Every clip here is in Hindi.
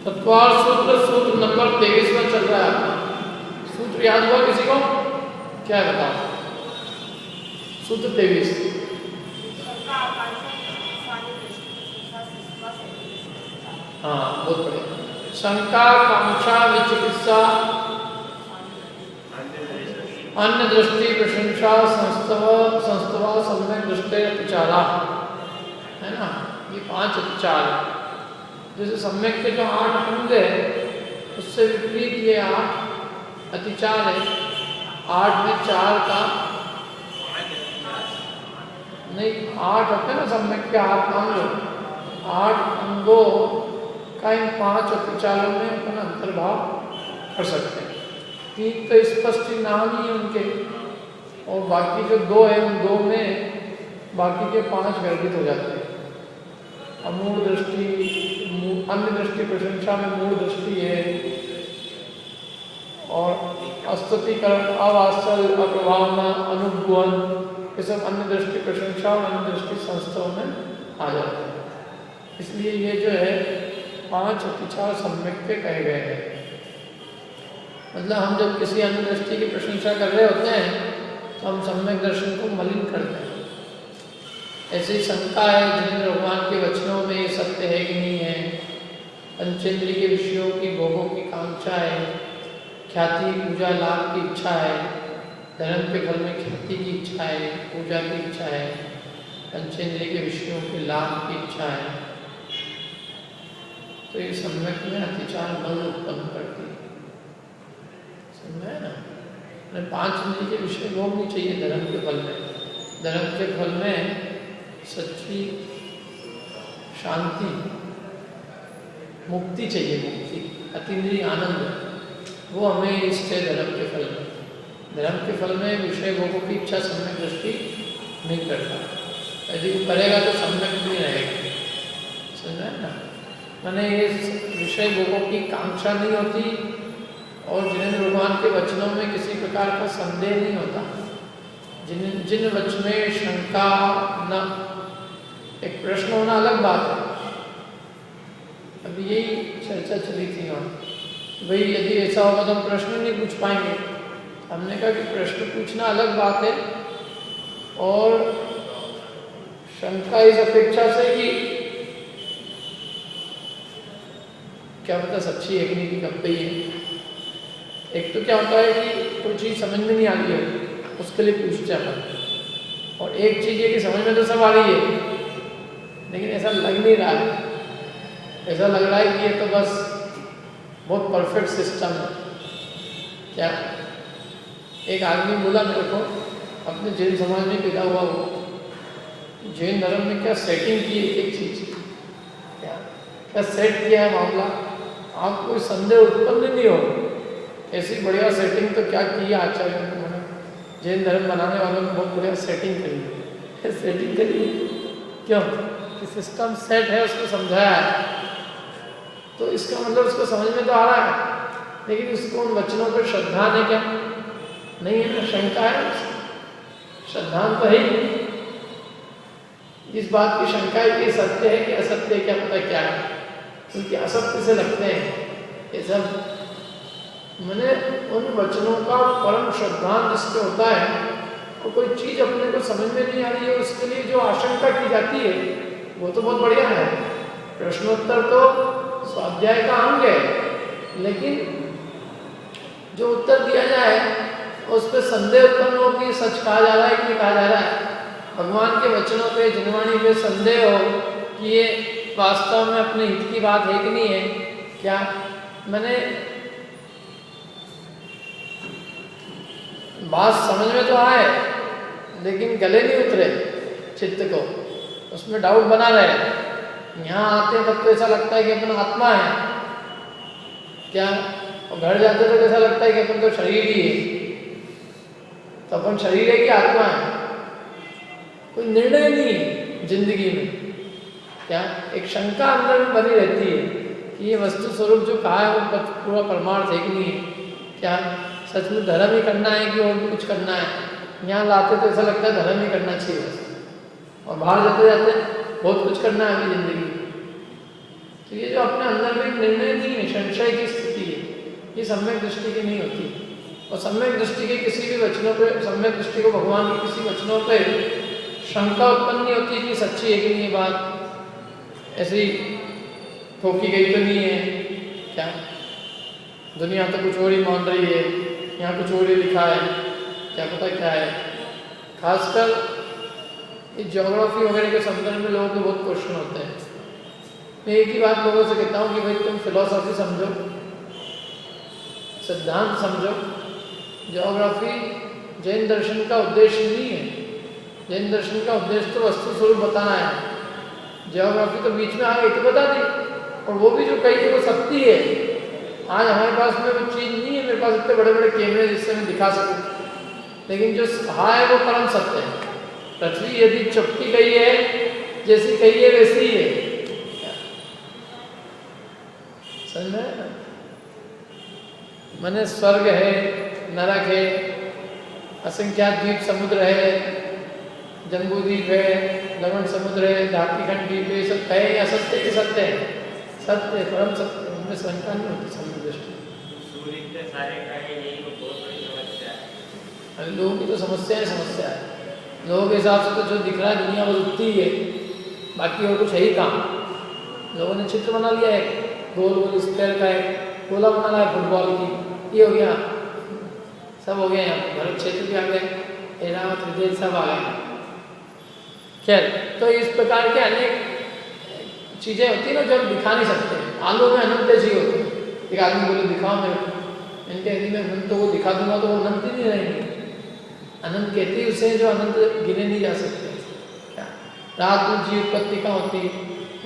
तत्वार सूत्र सूत्र नंबर 23 में चल रहा है आपका। सूत्र याद हुआ किसी को? क्या है बताओ? सूत्र 23। हाँ बहुत बढ़िया। शंका कांक्षा विचिकित्सा अन्य दृष्टि प्रशंसा संस्तवा सम्यक दृष्टि अतिचारा, है ना? ये 5 अतिचार। जैसे सम्यक के जो 8 अंग है उससे विपरीत ये 8 अतिचार है। 8 में 4 का नहीं, 8 होते ना सम्यक के 8 अंग, 8 अंगों का इन 5 अतिचारों में अपन अंतर्भाव कर सकते हैं। 3 तो स्पष्ट नाम ही है उनके, और बाकी जो 2 है उन 2 में बाकी के 5 गर्भित हो जाते हैं। अमूढ़ दृष्टि, अन्य दृष्टि प्रशंसा में मूढ़ दृष्टि है, और अस्तुतिकरण, अवात्सल्य, अप्रभावना, अनुगुण, ये सब अन्य दृष्टि प्रशंसा और अन्य दृष्टि संस्थाओं में आ जाते हैं। इसलिए ये जो है 5 अतिचार सम्यक के कहे गए हैं। मतलब हम जब किसी अन्य दृष्टि की प्रशंसा कर रहे होते हैं तो हम सम्यक दर्शन को मलिन करते हैं। ऐसी शंका है जिन भगवान के वचनों में सत्य है कि नहीं है, पंचेंद्रिय के विषयों की भोगों की कांक्षा है, ख्याति पूजा लाभ की इच्छा है, धर्म के फल में ख्याति की इच्छा है, पूजा की इच्छा है, पंचेंद्रिय के विषयों के लाभ की इच्छा है, तो ये सम्यक में अतिचार बल उत्पन्न करती है। समझे ना? 5 इंद्रिय के विषय भोग नहीं चाहिए धर्म के फल में। धर्म के फल में सच्ची शांति, मुक्ति चाहिए, मुक्ति, अतीन्द्रिय आनंद, वो हमें इष्ट है धर्म के फल में। धर्म के फल में विषय भोगों की इच्छा सम्यक दृष्टि नहीं करता। यदि वो करेगा तो सम्यक नहीं रहेगा। समझ ना? मैंने ये विषय भोगों की कांक्षा नहीं होती, और जिन भगवान के वचनों में किसी प्रकार का संदेह नहीं होता, जिन वचन में शंका न, एक प्रश्न होना अलग बात है। अभी यही चर्चा चली थी वहाँ, भाई यदि ऐसा होगा तो हम प्रश्न नहीं पूछ पाएंगे। हमने कहा कि प्रश्न पूछना अलग बात है, और शंका इस अपेक्षा से कि क्या पता सच्ची है कि नहीं, कि कब पे ही है। एक तो क्या होता है कि कोई चीज़ समझ में नहीं आ रही है, उसके लिए पूछते हैं, और एक चीज़ है कि समझ में तो सब आ रही है लेकिन ऐसा लग नहीं रहा है, ऐसा लग रहा है कि ये तो बस बहुत परफेक्ट सिस्टम है। क्या एक आदमी बोला मेरे को, अपने जैन समाज में पैदा हुआ वो, जैन धर्म में क्या सेटिंग की एक चीज़, क्या सेट किया है मामला, आप कोई संदेह उत्पन्न नहीं हो। ऐसी बढ़िया सेटिंग तो क्या की है आचार्य ने, जैन धर्म बनाने वालों ने बहुत बढ़िया सेटिंग करी है। सेटिंग करी क्यों? कि सिस्टम सेट है, उसको समझाया है, तो इसका मतलब उसको समझ में तो आ रहा है, लेकिन उसको उन वचनों पर श्रद्धा नहीं, क्या नहीं है ना, शंका है, श्रद्धा तो है ही। इस बात की शंका है कि सत्य है कि असत्य है, क्या पता क्या है, क्योंकि असत्य से लगते हैं ये सब। मैंने उन वचनों का परम श्रद्धान जिससे होता है, और कोई चीज़ अपने को समझ में नहीं आ रही है, उसके लिए जो आशंका की जाती है वो तो बहुत बढ़िया है। प्रश्नोत्तर तो स्वाध्याय का अंग है, लेकिन जो उत्तर दिया जाए उस पर संदेह उत्पन्न हो कि सच कहा जा रहा है कि नहीं कहा जा रहा है। भगवान के वचनों पे, जिनवाणी पे संदेह हो कि ये वास्तव में अपने हित की बात है कि नहीं है। क्या मैंने बात समझ में तो आए लेकिन गले नहीं उतरे चित्त को, उसमें डाउट बना रहे। यहाँ आते हैं तब तो ऐसा लगता है कि अपन आत्मा है, क्या, और घर जाते तो ऐसा लगता है कि अपन तो शरीर ही है। तो अपन शरीर है कि आत्मा है, कोई निर्णय नहीं है जिंदगी में। क्या एक शंका अंदर में बनी रहती है कि ये वस्तु स्वरूप जो कहा है वो पूरा परमार्थ है कि नहीं है। क्या सच में धर्म ही करना है कि और भी कुछ करना है। यहाँ लाते तो ऐसा लगता है धर्म ही करना चाहिए बस, और बाहर जाते जाते बहुत कुछ करना है अभी जिंदगी। तो ये जो अपने अंदर में एक निर्णय नहीं संशय की स्थिति है, ये सम्यक दृष्टि की नहीं होती। और सम्यक दृष्टि के किसी भी वचनों पे, सम्यक दृष्टि को भगवान के किसी वचनों पे शंका उत्पन्न नहीं होती कि सच्ची है कि नहीं, ये बात ऐसी ठोकी गई तो नहीं है क्या, दुनिया तो कुछ और ही मान रही है, यहाँ कुछ और ही लिखा है, क्या पता क्या है। खासकर ये ज्योग्राफी वगैरह के संदर्भ में लोगों के बहुत क्वेश्चन होते हैं। मैं एक ही बात लोगों से कहता हूँ कि भाई तुम फिलॉसफी समझो, सिद्धांत समझो। ज्योग्राफी जैन दर्शन का उद्देश्य नहीं है। जैन दर्शन का उद्देश्य तो वस्तु स्वरूप बताना है। ज्योग्राफी तो बीच में आ गई तो बता दी, और वो भी जो कही थी वो सत्य है। आज हमारे पास में वो चीज़ नहीं है, मेरे पास इतने बड़े बड़े कैमरे जिससे मैं दिखा सकूं, लेकिन जो कहा है वो परम सत्य है। पृथ्वी यदि चपटी गई है, जैसी कही है वैसी ही है। समझ में? मैंने स्वर्ग है, नरक है, असंख्यात द्वीप समुद्र है, जम्बू द्वीप है, लवण समुद्र है, धाकीखंड द्वीप है, सब कहे या सत्य के सत्य है, सत्य परम सत्य, उनमें शंका नहीं होती। समय दृष्टि लोगों की तो समस्या है। लोगों के हिसाब से तो जो दिख रहा है दुनिया वो रुकती है, बाकी और कुछ है ही काम। लोगों ने चित्र बना लिया है, गोल गोल स्क्वायर का है, गोला बना है फुटबॉल की, ये हो गया, सब हो गया। यहाँ भरत क्षेत्र भी आ गए, एरावत विदेश सब आ गए। खैर, तो इस प्रकार के अनेक चीज़ें होती है ना जो हम दिखा नहीं सकते। आलू में अनंत जी होते हैं। एक आदमी बोले दिखाओ मेरे को, इनके हिंदी में अनंत तो वो दिखा दूंगा तो वो अनंत ही नहीं रहेंगे। अनंत कहती उसे जो अनंत गिने नहीं जा सकते। क्या रात को जीव उत्पत्ति का होती है,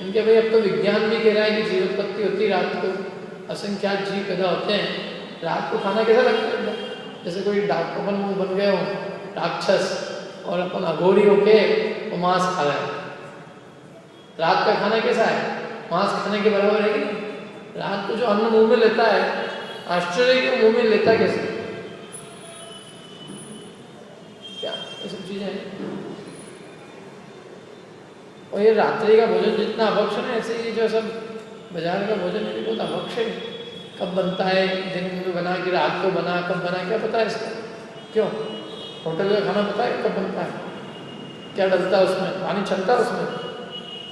इनके भाई अब तो विज्ञान भी कह रहा है कि जीव उत्पत्ति होती है रात को, असंख्यात जीव पैदा होते हैं। रात को खाना कैसा लगता है? जैसे कोई अपन बन गए हो राक्षस और अपन अघोरी होके वो मांस खा रहे हैं। रात का खाना कैसा है? मांस खाने के बराबर है कि नहीं? रात को जो अन्न मुंह में लेता है, आश्चर्य के मुंह में लेता कैसे? क्या ये सब चीजें हैं। और ये रात्रि का भोजन जितना अभक्ष है, ऐसे ही जो सब बाजार का भोजन भी बहुत अभक्ष है। कब बनता है, दिन में बना कि रात को बना, कब बना क्या पता है इसका? क्यों? होटल का खाना पता है कब बनता है, क्या डलता है उसमें? पानी छनता है उसमें,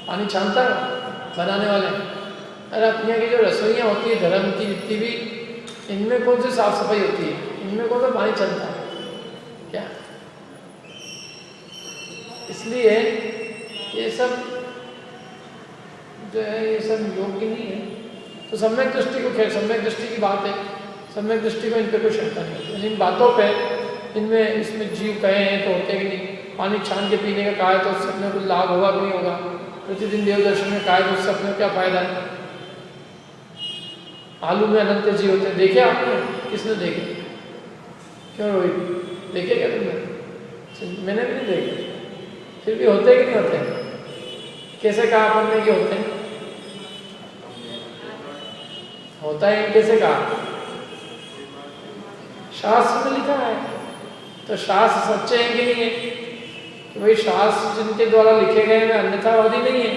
पानी छानता है बनाने वाले। अरे अपने यहाँ की जो रसोइयाँ होती है धर्म की जितनी भी, इनमें कौन सी साफ सफाई होती है? इनमें कौन सा पानी चलता है क्या? इसलिए ये सब जो है ये सब योग्य नहीं है। तो सम्यक दृष्टि को, खैर सम्यक दृष्टि की बात है, सम्यक दृष्टि को इन पर कोई शंका नहीं है। इन बातों पे, इनमें इसमें जीव कहे हैं तो होते कि नहीं, पानी छान के पीने का कहा है तो उससे अपने कुछ लाभ होगा कि नहीं होगा, प्रतिदिन देव दर्शन में कहा है तो उससे अपने क्या फायदा है। आलू में अनंत जीव होते हैं, देखे आपने? किसने देखे? क्यों रोहित, देखे क्या तुमने? मैंने भी नहीं देखे। फिर भी होते कि नहीं होते? कैसे कहा अपन ने कि होते हैं? होता है कैसे कहा? शास्त्र में लिखा है। तो शास्त्र सच्चे हैं कि नहीं है? कि भाई शास्त्र जिनके द्वारा लिखे गए वे अन्यथावादी नहीं है,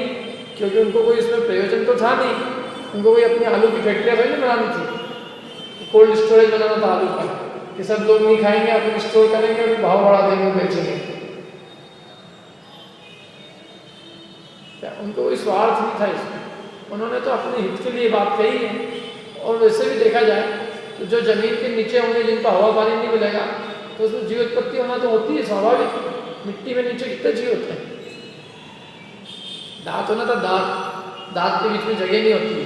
क्योंकि उनको कोई इसमें प्रयोजन तो था नहीं। उनको कोई अपनी आलू की फैक्ट्रियाँ थोड़ी नहीं बनानी थी, कोल्ड स्टोरेज बनाना था आलू का कि सब लोग नहीं खाएंगे, अपन स्टोर करेंगे और भाव बढ़ा देंगे, बेचेंगे। क्या उनको कोई स्वार्थ नहीं था इसमें? उन्होंने तो अपने हित के लिए बात कही है। और वैसे भी देखा जाए तो जो जमीन के नीचे होंगे, जिनको हवा पानी नहीं मिलेगा, तो उसमें जीव उत्पत्ति होना तो होती है, स्वाभाविक। मिट्टी में नीचे कितने जीव होते हैं? दांत होना था, दांत के बीच में जगह नहीं होती है,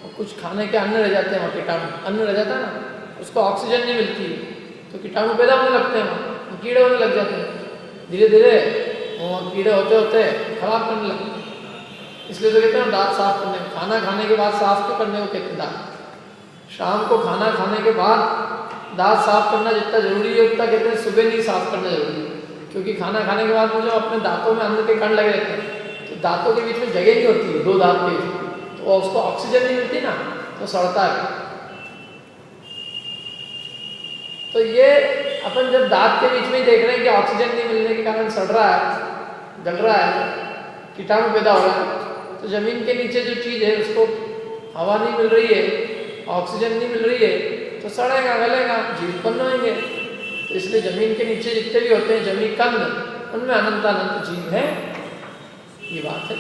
और कुछ खाने के अन्न रह जाते हैं वहाँ, कीटाणु अन्न रह जाता है ना, उसको ऑक्सीजन नहीं मिलती है तो कीटाणु पैदा होने लगते हैं, वहाँ कीड़े होने लग जाते हैं। धीरे धीरे वो कीड़े होते होते खराब करने लगते हैं। इसलिए तो कहते हैं दांत साफ करने, खाना खाने के बाद साफ क्यों करने को कहते हैं? दांत शाम को खाना खाने के बाद दांत साफ करना जितना जरूरी है उतना कहते हैं सुबह नहीं साफ करना जरूरी है। क्योंकि खाना खाने के बाद मुझे अपने दांतों में अन्न के कण लगे रहते हैं, तो दांतों के बीच में जगह नहीं होती है, दो दांत के बीच में, तो उसको ऑक्सीजन नहीं मिलती ना, तो सड़ता है। तो ये अपन जब दांत के बीच में ही देख रहे हैं कि ऑक्सीजन नहीं मिलने के कारण सड़ रहा है, जल रहा है, कीटाणु पैदा हो रहा है, तो जमीन के नीचे जो चीज़ है उसको हवा नहीं मिल रही है, ऑक्सीजन नहीं मिल रही है तो सड़ेगा, गलेगा, जीव उत्पन्न होंगे। तो इसलिए जमीन के नीचे जितने भी होते हैं जमीन कंद, उनमें अनंत अनंत जीव है, ये बात है।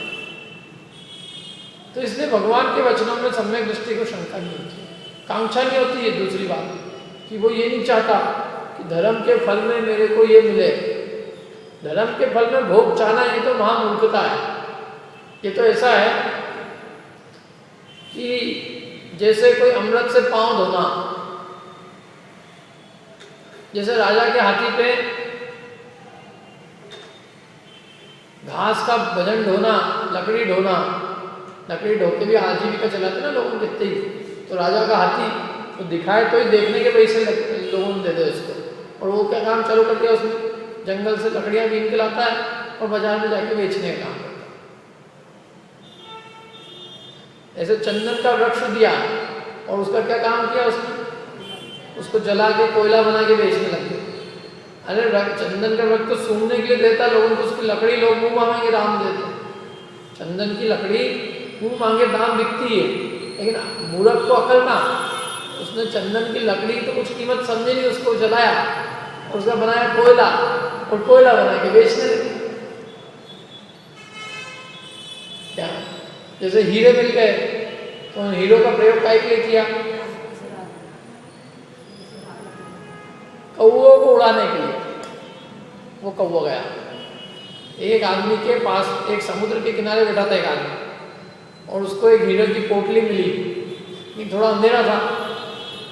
तो इसलिए भगवान के वचनों में सम्यक दृष्टि को शंका नहीं होती, कांक्षा नहीं होती है। दूसरी बात कि वो ये नहीं चाहता कि धर्म के फल में मेरे को ये मिले। धर्म के फल में भोग चाहना ये तो महामूर्खता है। ये तो ऐसा है कि जैसे कोई अमृत से पांव धोना, जैसे राजा के हाथी पे घास का वजन ढोना, लकड़ी ढोना, लकड़ी ढो के भी आजीविका चलाते ना लोगों कितने ही। तो राजा का हाथी तो दिखाए तो ही देखने के पैसे लोगों ने दे दे उसको, और वो क्या काम चालू कर दिया, उसने जंगल से लकड़ियां बीन के लाता है और बाजार में जाके बेचने का काम करता है। ऐसे चंदन का वृक्ष दिया और उसका क्या काम किया उसने, उसको जला के कोयला बना के बेचने लग गए। अरे चंदन का वृक्ष तो सूंघने के लिए देता लोगों को, उसकी लकड़ी लोग मुंह मांगे दाम देते। चंदन की लकड़ी मुंह मांगे दाम बिकती है, लेकिन मूर्ख को अकल ना, उसने चंदन की लकड़ी तो कुछ कीमत समझे नहीं, उसको जलाया और उसका बनाया कोयला, और कोयला बना के बेचने लगे। क्या जैसे हीरे मिल गए तो हीरो का प्रयोग काय के लिए किया, कौओं को उड़ाने के लिए। वो कौवा गया, एक आदमी के पास एक समुद्र के किनारे बैठा था एक आदमी, और उसको एक हीरे की पोटली मिली, लेकिन थोड़ा अंधेरा था।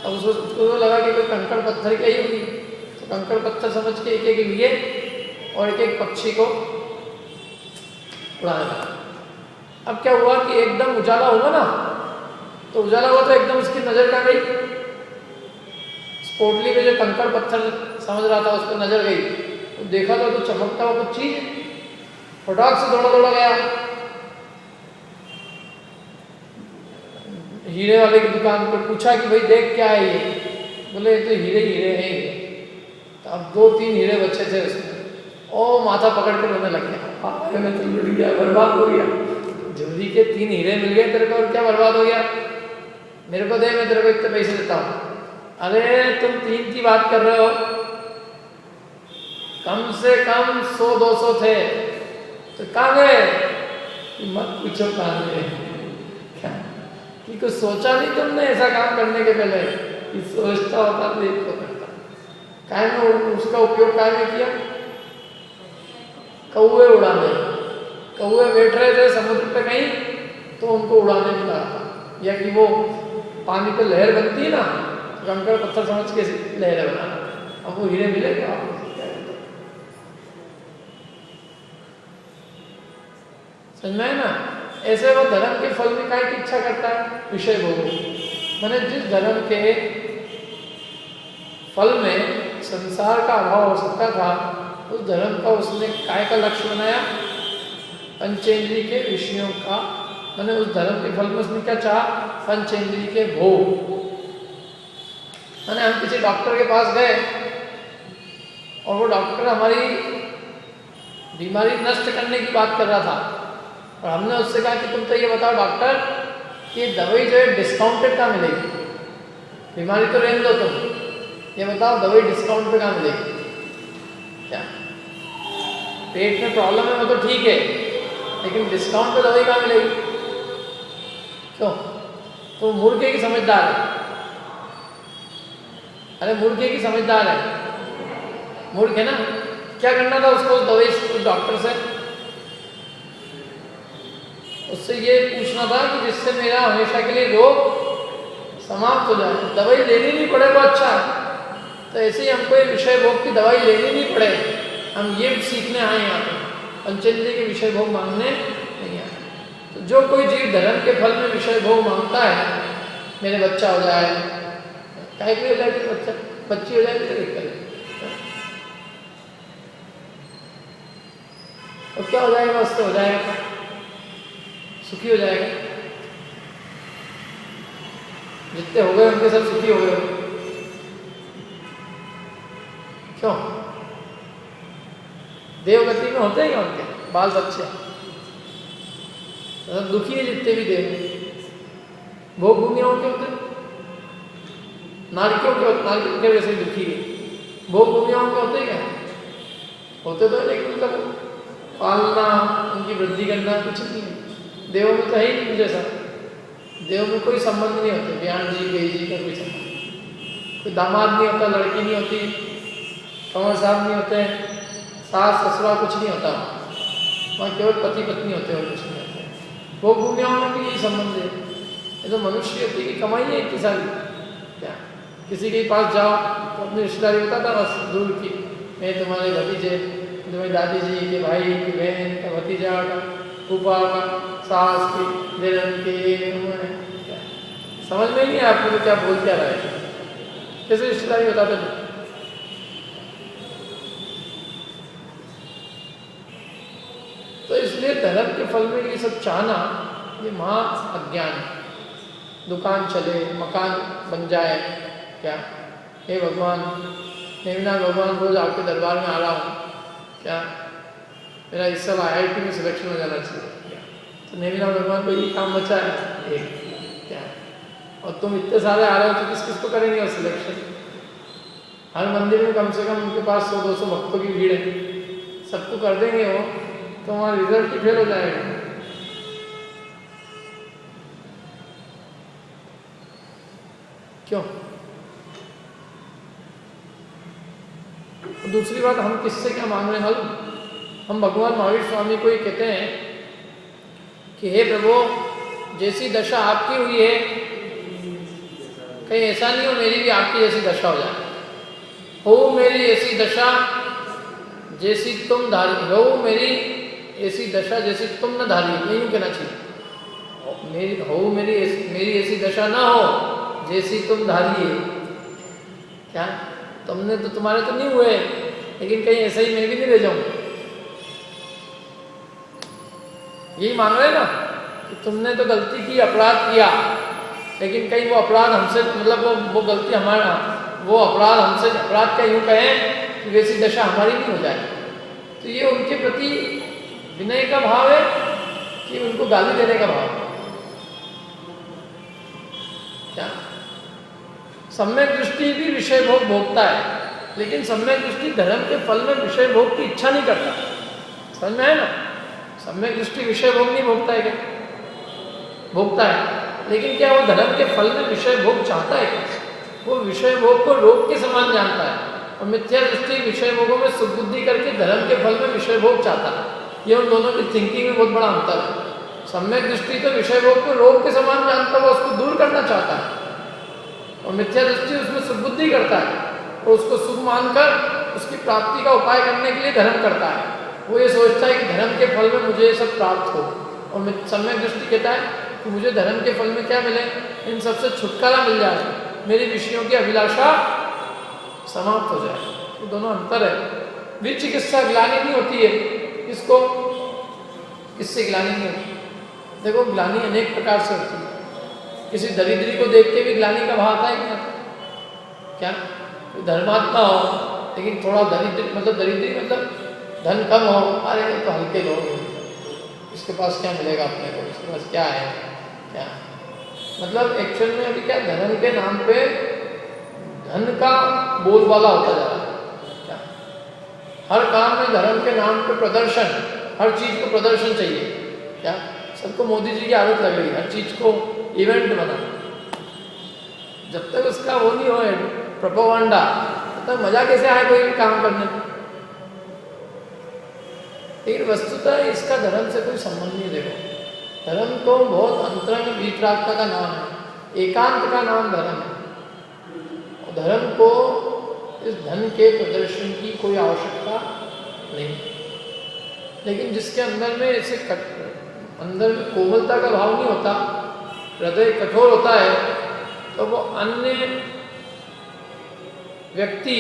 अब उसको लगा कि कोई कंकड़ पत्थर की ही होगी, तो कंकड़ पत्थर समझ के एक एक लिए और एक एक पक्षी को उड़ाने लगा। अब क्या हुआ कि एकदम उजाला हुआ ना, तो उजाला हुआ तो एकदम उसकी नजर कहाँ गई, पोटली पे जो कंकड़ पत्थर समझ रहा था उस पर नजर गई। तो देखा तो चमकता हुआ कुछ चीज, फटाक से दौड़ा दौड़ा गया हीरे वाले की दुकान पर, पूछा कि भाई देख क्या है ये, बोले तो हीरे हीरे हैं ये। तो अब 2-3 हीरे बच्चे थे उसमें, ओ माथा पकड़ के रोने लग गया, मैं तो लुट गया, बर्बाद हो गया। जल्दी के 3 हीरे मिल गए तेरे को, और क्या बर्बाद हो गया, मेरे को दे, मैं तेरे को इतने पैसे देता हूँ। अरे तुम 3 की बात कर रहे हो, कम से कम 100-200 थे, तो कहाँ गए, मत पूछो कहाँ गए। कि कुछ सोचा नहीं तुमने ऐसा काम करने के पहले, कि सोचता होता तो एक को करता। काय में उसका उपयोग काय में किया, कौवे उड़ाने। कौवे बैठ रहे थे समुद्र पे कहीं, तो उनको उड़ाने में लगा, या कि वो पानी पे लहर बनती है ना, कंकड़ पत्थर समझ के लहरें बनाना। अब वो हीरे मिलेंगे आपको, समझ में है ना। ऐसे वो धर्म के फल में काय की इच्छा करता है, विषय भोग। मैंने जिस धर्म के फल में संसार का अभाव हो सकता था, उस धर्म का उसने काय का लक्ष्य बनाया, पंचेंद्रिय के विषयों का। मैंने उस धर्म के फल में उसने क्या चाहा, पंचेंद्रिय के भोग। मैंने हम किसी डॉक्टर के पास गए और वो डॉक्टर हमारी बीमारी नष्ट करने की बात कर रहा था, और हमने उससे कहा कि तुम तो ये बताओ डॉक्टर कि दवाई जो है डिस्काउंटेड कहाँ मिलेगी, बीमारी तो रहने दो तुम, ये बताओ दवाई डिस्काउंट पे कहाँ मिलेगी। क्या पेट में प्रॉब्लम है वो तो ठीक है, लेकिन डिस्काउंट पे दवाई कहाँ मिलेगी, क्यों। तो मूर्ख की समझदार है, अरे मूर्ख की समझदार है, मूर्ख है ना। क्या करना था उसको उस दवाई उस डॉक्टर से, उससे ये पूछना था कि जिससे मेरा हमेशा के लिए रोग समाप्त हो जाए, दवाई लेनी नहीं पड़े वो अच्छा है। तो ऐसे ही हमको ये विषय भोग की दवाई लेनी नहीं पड़े, हम ये सीखने आए यहाँ पे, पंचेंद्रिय के विषय भोग मांगने नहीं आए। तो जो कोई जीव धर्म के फल में विषय भोग मांगता है, मेरे बच्चा हो जाए, काहे के लिए हो जाए, बच्चा बच्ची हो जाए तो दिक्कत, और क्या हो जाएगा, उससे हो जाएगा, सुखी हो जाएगा। जितने हो गए उनके सब सुखी हो गए, क्यों। देवगति में होते हैं क्या उनके बाल बच्चे, तो दुखी है जितने भी देव, भोग भूमिया उनके होते, नारकियों के वैसे दुखी है। भोग भूमियाओं के होते क्या होते तो, लेकिन उनका पालना, उनकी वृद्धि करना कुछ नहीं है। देवों में तो है ही नहीं जैसा, देवों में कोई संबंध नहीं होते, ज्ञान जी बेई जी का कोई संबंध, कोई दामाद नहीं होता, लड़की नहीं होती, कंवर साहब नहीं होते, सास ससुरा कुछ नहीं होता, वहाँ केवल पति पत्नी होते हैं और कुछ नहीं होते। भोग भूमियाओं में भी यही संबंध है। ये तो मनुष्य होती की कमाई है इतनी सारी, क्या किसी के पास जाओ तो अपनी रिश्तेदारी बताता बस दूर की, मैं तुम्हारे भतीजे, तुम्हारी दादी जी के भाई की बहन का भतीजा का, फूफा का, सास की, देरन के, क्या समझ में ही नहीं आपको तो क्या बोल क्या रहा है, कैसे रिश्तेदारी बताते थे। तो इसलिए धर्म के फल में ये सब चाहना ये महा अज्ञान है। दुकान चले, मकान बन जाए, क्या हे भगवान, नेमिनाथ भगवान रोज आपके दरबार में आ रहा हूँ, क्या मेरा इस साल IIT में सिलेक्शन हो जाना चाहिए, क्या तो नेमिनाथ भगवान को ये काम बचा है एक, क्या और तुम इतने सारे आ रहे हो तो किस किस को करेंगे और सिलेक्शन। हर मंदिर में कम से कम उनके पास 100-200 भक्तों की भीड़ है, सबको कर देंगे वो तो वहाँ रिजल्ट ही फेल हो जाएगा। क्यों? दूसरी बात, हम किससे क्या मांग रहे हैं? हम भगवान महावीर स्वामी को ये कहते हैं कि हे प्रभु, जैसी दशा आपकी हुई है कहीं ऐसा नहीं हो मेरी भी आपकी जैसी दशा हो जाए, हो मेरी ऐसी दशा जैसी तुम धारी, हो मेरी ऐसी दशा जैसी तुम न धारी, नहीं कहना चाहिए, मेरी ऐसी दशा ना हो जैसी तुम धारी है। क्या तुमने तो, तुम्हारे तो नहीं हुए, लेकिन कहीं ऐसा ही मैं भी नहीं रह जाऊं, यही मांग रहे ना कि तुमने तो गलती की, अपराध किया, लेकिन कहीं वो अपराध हमसे, मतलब वो गलती हमारा, वो अपराध हमसे, अपराध क्या यूं कहें कि वैसी दशा हमारी नहीं हो जाए। तो ये उनके प्रति विनय का भाव है कि उनको गाली देने का भाव है? क्या सम्यक दृष्टि भी विषय भोग भोगता है, लेकिन सम्यक दृष्टि धर्म के फल में विषय भोग की इच्छा नहीं करता। समझ में है ना? सम्यक दृष्टि विषय भोग नहीं भोगता है क्या? भोगता है, लेकिन क्या वो धर्म के फल में विषय भोग चाहता है क्या? वो विषय भोग को रोग के समान जानता है, और मिथ्या दृष्टि विषय भोगों में सुबुद्धि करके धर्म के फल में विषय भोग चाहता है। ये उन दोनों की थिंकिंग में बहुत बड़ा अंतर है। सम्यक दृष्टि तो विषय भोग को रोग के समान जानता है, वो उसको दूर करना चाहता है, और मिथ्या दृष्टि उसमें सुबुद्धि करता है और उसको शुभ मानकर उसकी प्राप्ति का उपाय करने के लिए धर्म करता है। वो ये सोचता है कि धर्म के फल में मुझे ये सब प्राप्त हो, और सम्यक दृष्टि कहता है कि मुझे धर्म के फल में क्या मिले, इन सबसे छुटकारा मिल जाए, मेरी विषयों की अभिलाषा समाप्त हो जाए। तो दोनों अंतर है। विचिकित्सा ग्लानि नहीं होती है, किसको, किससे ग्लानि नहीं होती? देखो ग्लानि अनेक प्रकार से होती है। किसी दरिद्री को देख के भी ग्लानि का भाव आता है क्या? क्या धर्मात्मा हो लेकिन थोड़ा दरिद्र, मतलब दरिद्री मतलब धन कम हो, अरे तो हल्के लोग, इसके पास क्या मिलेगा अपने को, इसके पास क्या है, क्या मतलब एक्चुअल में अभी क्या धर्म के नाम पे धन का बोलबाला होता जा रहा है। क्या हर काम में धर्म के नाम पे प्रदर्शन, हर चीज को प्रदर्शन चाहिए। क्या सबको मोदी जी की आदत लग रही है हर चीज को इवेंट बनाना। जब तक उसका वो नहीं हो प्रोपेगेंडा, तब तक मजा कैसे आए कोई भी काम करने में। लेकिन वस्तुतः इसका धर्म से कोई संबंध नहीं। देखो धर्म तो बहुत अंतरंग वितरागता का नाम है, एकांत का नाम धर्म है, और धर्म को इस धन के प्रदर्शन की कोई आवश्यकता नहीं। लेकिन जिसके अंदर में ऐसे अंदर में कोमलता का भाव नहीं होता, हृदय कठोर होता है, तो वो अन्य व्यक्ति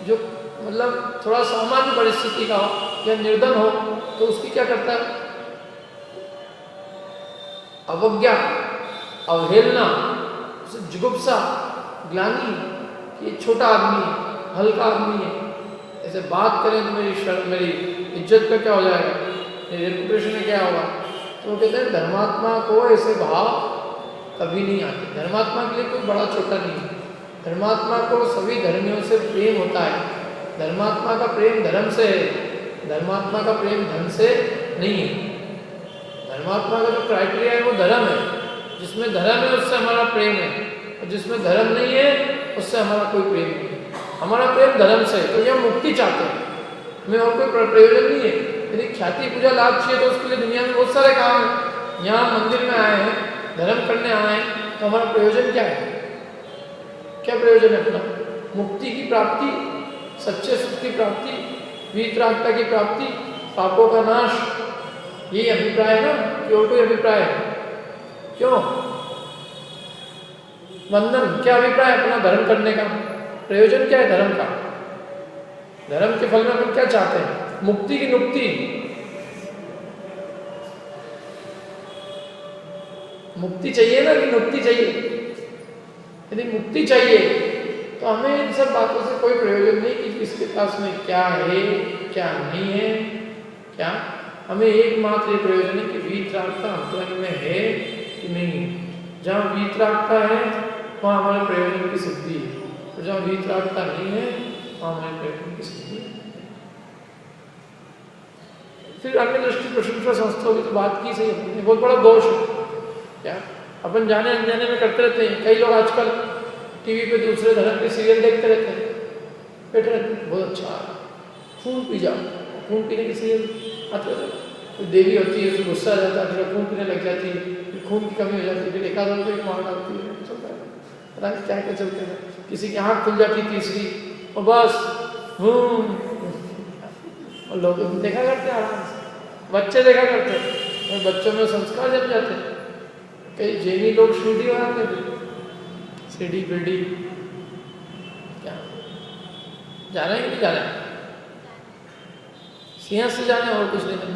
जो मतलब थोड़ा सामान्य परिस्थिति का हो या निर्धन हो, तो उसकी क्या करता है? अवज्ञा, अवहेलना, जुगुप्सा, ग्लानि कि ये छोटा आदमी है, हल्का आदमी है, ऐसे बात करें तो मेरी इज्जत का क्या हो जाएगा, मेरी रेपुटेशन में क्या होगा। तो कहते हैं धर्मात्मा को ऐसे भाव कभी नहीं आते। धर्मात्मा के लिए कोई बड़ा छोटा नहीं है, धर्मात्मा को सभी धर्मियों से प्रेम होता है। धर्मात्मा का प्रेम धर्म से है, धर्मात्मा का प्रेम धन से नहीं है। धर्मात्मा का जो क्राइटेरिया है वो धर्म है। जिसमें धर्म है उससे हमारा प्रेम है, और जिसमें धर्म नहीं है उससे हमारा कोई प्रेम नहीं है। हमारा प्रेम धर्म से है, तो ये हम मुक्ति चाहते हैं, हमें और कोई प्रयोजन नहीं है। यदि ख्याति पूजा लाभ चाहिए तो उसके लिए दुनिया में बहुत सारे काम हैं। यहाँ मंदिर में आए हैं, धर्म करने आए हैं, तो हमारा प्रयोजन क्या है? क्या प्रयोजन है अपना? मुक्ति की प्राप्ति, सच्चे सुख की प्राप्ति, वीतरागता की प्राप्ति, पापों का नाश, यही अभिप्राय है ना कि और कोई अभिप्राय है? क्यों? वंदन, क्या अभिप्राय है अपना धर्म करने का? प्रयोजन क्या है धर्म का? धर्म के फल में हम क्या चाहते हैं? मुक्ति की नुक्ति। मुक्ति चाहिए ना कि नुक्ति चाहिए? यदि मुक्ति चाहिए तो हमें इन सब बातों से कोई प्रयोजन नहीं कि किसके पास में क्या है क्या नहीं है। क्या हमें एकमात्र ये प्रयोजन है कि वीतरागता अंतरंग में है कि नहीं है। जहाँ वीतरागता है वहाँ हमारे प्रयोजन की सिद्धि है, और जहाँ वीतरागता नहीं है वहाँ हमारे प्रयोजन की सिद्धि है। फिर अन्य दृष्टि प्रशंसा संस्थाओं की तो बात की सही, ये बहुत बड़ा दोष है। क्या अपन जाने अनजाने में करते रहते हैं। कई लोग आजकल टीवी पे दूसरे धर्म के सीरियल देखते रहते हैं, बैठे रहते हैं, बहुत अच्छा खून पी जाओ, खून पीने की सीरियल आते रहते। कोई देवी होती है, उसको गुस्सा आ जाता है, फिर खून पीने लग जाती है, फिर खून की कमी हो जाती है, फिर एक आध रुपये मार डालती है, चलता है, पता नहीं क्या क्या चलते हैं। किसी की आँख खुल जाती तीसरी, और बस और लोग देखा करते हैं आराम से, बच्चे देखा करते हैं, और बच्चों में संस्कार जम जाते हैं। कई जैनी लोग सीढ़ी बनाते थे, सीढ़ी पीढ़ी, क्या जाना ही नहीं जाना, सिंह से जाने और कुछ नहीं।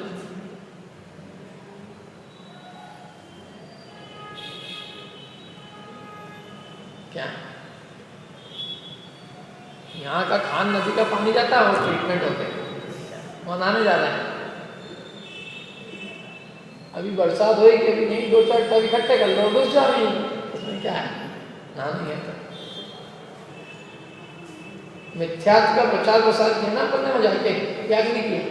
क्या यहाँ का खान नदी का पानी जाता है और ट्रीटमेंट होते हैं, वहाँ नहाने जा रहा है। अभी बरसात होगी, अभी नहीं, 2-4 टब इकट्ठे कर लो, घुस जा रही है, उसमें क्या है, नहाना है। मिथ्यात्व का प्रचार प्रसार किया ना अपन ने, मजाक के त्याग नहीं किया।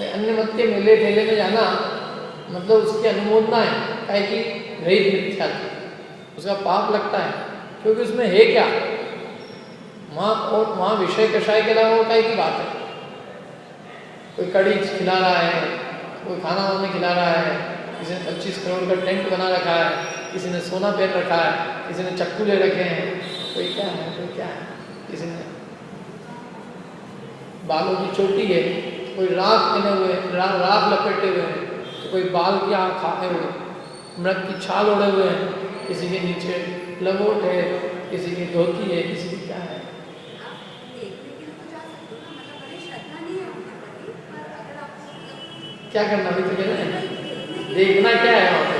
अन्य मत के मेले ठेले में जाना मतलब उसकी अनुमोदना है, क्या कि रहित मिथ्यात्व, उसका पाप लगता है, क्योंकि उसमें है क्या, वहाँ विषय कषाय के अलावा वो की बात है। कोई कड़ी खिला रहा है, कोई खाना वाना खिला रहा है, किसी ने 25 करोड़ का टेंट बना रखा है, किसी ने सोना पहन रखा है, किसी ने चक्कू ले रखे हैं, कोई क्या है, कोई क्या है, किसी ने बालों की चोटी है, कोई राख पहने हुए, राख लपेटे हुए हैं, तो कोई बाल की आँख खाए हुए, मृग की छाल ओढ़े हुए हैं, किसी के नीचे लंगोट है, किसी की धोती है, किसी की क्या है। क्या करना भी तो कहना है, देखना क्या है वहाँ पे,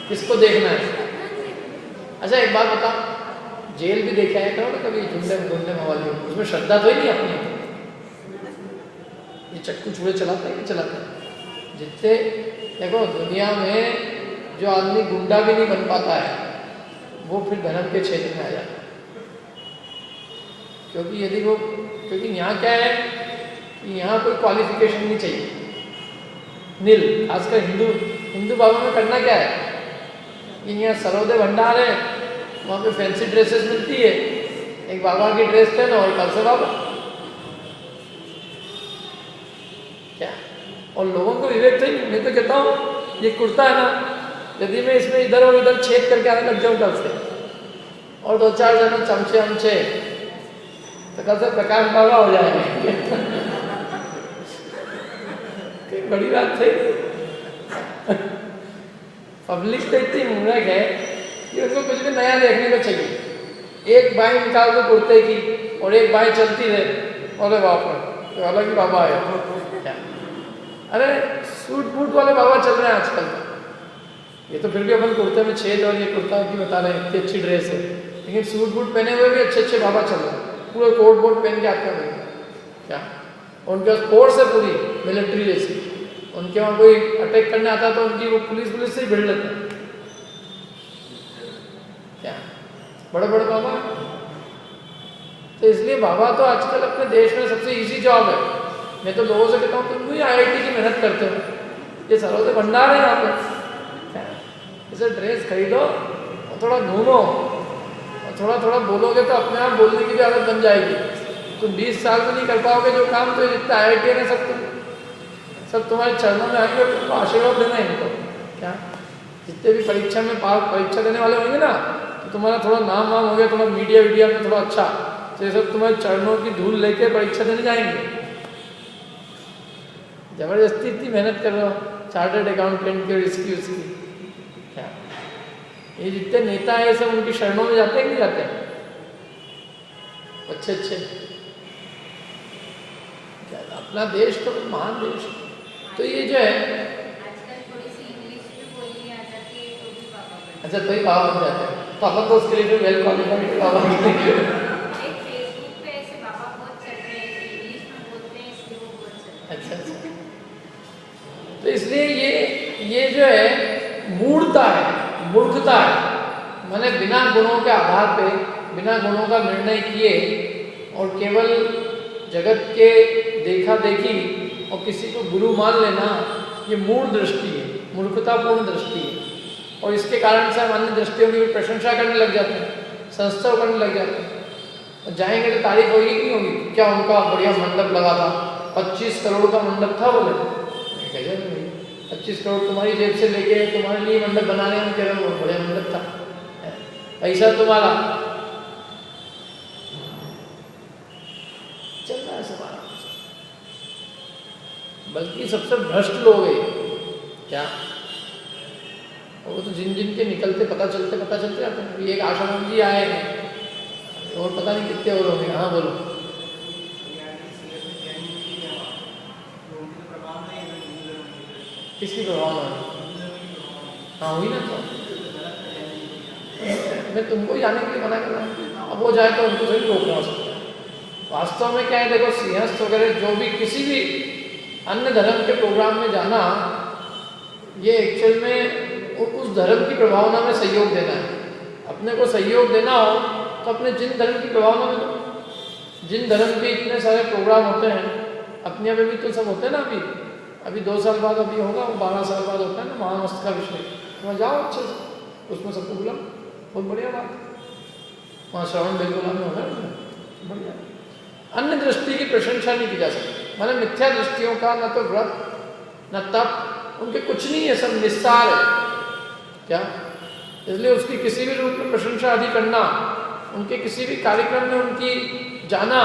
किसको देखना है। अच्छा एक बात बता, जेल भी देखा है करो ना कभी, झुंडे वाली, उसमें श्रद्धा तो ही नहीं अपनी। ये चक्कू छुड़े चलाते हैं, चलाते हैं जितने, देखो दुनिया में जो आदमी गुंडा भी नहीं बन पाता है वो फिर धर्म के क्षेत्र में आ जाता है। क्योंकि यदि वो, क्योंकि यहाँ क्या है कि यहाँ कोई क्वालिफिकेशन नहीं चाहिए, नील, खासकर हिंदू बाबा में करना क्या है कि यहाँ सरोदे भंडार है, वहाँ पे फैंसी ड्रेसेस मिलती है, एक बाबा की ड्रेस पहनो और कल से बाबा, क्या। और लोगों को विवेक तो नहीं, मैं तो कहता हूँ ये कुर्ता है ना, यदि मैं इसमें इधर और इधर छेद करके आने लग जाऊँ कल से, और 2-4 जन चमचे तो कल से प्रकाश बाबा हो जाएंगे। बड़ी बात थी। पब्लिक तो इतनी मूर्ख है कि उनको कुछ भी नया देखने को चाहिए। एक बाई निकाल दो कुर्ते की और एक बाई चलती रहे, अरे बाप रे तो अलग ही बाबा है क्या। अरे सूट बूट वाले बाबा चल रहे हैं आजकल, ये तो फिर भी अपन कुर्ते में छेद और ये कुर्ता की बता रहे हैं इतनी अच्छी ड्रेस है, लेकिन सूट बूट पहने हुए भी अच्छे अच्छे बाबा चल रहे हैं, पूरे कोट वोट पहन के आते हैं क्या। उनके पास फोर्स है पूरी मिलिट्री जैसी, उनके वहाँ कोई अटैक करने आता तो उनकी वो पुलिस से ही भिड़ लेते हैं क्या। बड़े बड़े बाबा हैं। तो इसलिए बाबा तो आजकल अपने देश में सबसे इजी जॉब है। मैं तो लोगों से कहता हूँ तुम भी IIT की मेहनत करते हो, ये सर्वोदय भंडार है यहाँ पे। इसे ड्रेस खरीदो और थोड़ा घूमो और थोड़ा थोड़ा बोलोगे तो अपने आप बोलने की भी आदत बन जाएगी। तुम 20 साल में नहीं कर पाओगे जो काम, तो जितना IIT ने सब तुम्हारे चरणों में आएंगे, तुमको आशीर्वाद देना है इनको। क्या जितने भी परीक्षा में परीक्षा देने वाले होंगे ना, तो तुम्हारा थोड़ा नाम हो गया, थोड़ा मीडिया में थोड़ा अच्छा, तो ये सब तुम्हारे चरणों की धूल लेके परीक्षा देने जाएंगे। जबरदस्ती इतनी मेहनत कर रहे हो, चार्टर्ड अकाउंटेंट की और इसकी उसकी। क्या ये जितने नेता है सब उनकी शरणों में जाते हैं कि नहीं जाते हैं? अच्छे अपना देश तो महान देश। तो ये जो है अच्छा तो ही बाबा बन जाते हैं, तो अपन तो उसके लिए भी वेल क्वालिफाइड बाबा अच्छा। तो इसलिए ये जो है मूढ़ता है, मूर्खता है, मैंने बिना गुणों के आधार पे, बिना गुणों का निर्णय किए और केवल जगत के देखा देखी और किसी को गुरु मान लेना, ये मूढ़ दृष्टि है, मूर्खतापूर्ण दृष्टि है। और इसके कारण से हम अन्य दृष्टियों की भी प्रशंसा करने लग जाते हैं, संस्था करने लग जाते हैं। और जाएंगे तो तारीफ होगी कि नहीं होगी? क्या उनका बढ़िया मंडप लगा था, 25 करोड़ का मंडप था बोले। 25 करोड़ तुम्हारी जेब से लेके तुम्हारे लिए मंडप बनाने में कह रहे हो, बढ़िया मंडप था, पैसा तुम्हारा चल रहा है सब आराम से। बल्कि सबसे भ्रष्ट लोग हैं क्या, वो तो जिन जिन के निकलते पता चलते जाते हैं। एक आश्रम जी आए हैं और पता नहीं कितने और होंगे। हाँ बोलो। किसकी प्रभाव है? हाँ हुई ना, तो मैं तुमको जाने के लिए मना कर रहा हूँ। अब वो जाए तो उनको सही रोकना हो सकता है। वास्तव में क्या है, देखो सिंहस्थ वगैरह जो भी किसी भी अन्य धर्म के प्रोग्राम में जाना, ये एक्चुअल में उस धर्म की प्रभावना में सहयोग देना है। अपने को सहयोग देना हो तो अपने जिन धर्म की प्रभावना में दो। जिन धर्म के इतने सारे प्रोग्राम होते हैं, अपने यहाँ पे भी तो सब होते हैं ना। अभी 2 साल बाद अभी होगा, वो 12 साल बाद होता है ना महामस्त का विषय, वहाँ जाओ अच्छे से, उसमें सबको बुलाओ, बहुत बढ़िया बात। वहाँ श्रवण बेलगोला में होगा, बढ़िया। अन्य दृष्टि की प्रशंसा नहीं की जा सकती। मैंने मिथ्या दृष्टियों का न तो व्रत न तप, उनके कुछ नहीं है, सब निस्सार है क्या। इसलिए उसकी किसी भी रूप में प्रशंसा आदि करना, उनके किसी भी कार्यक्रम में उनकी जाना,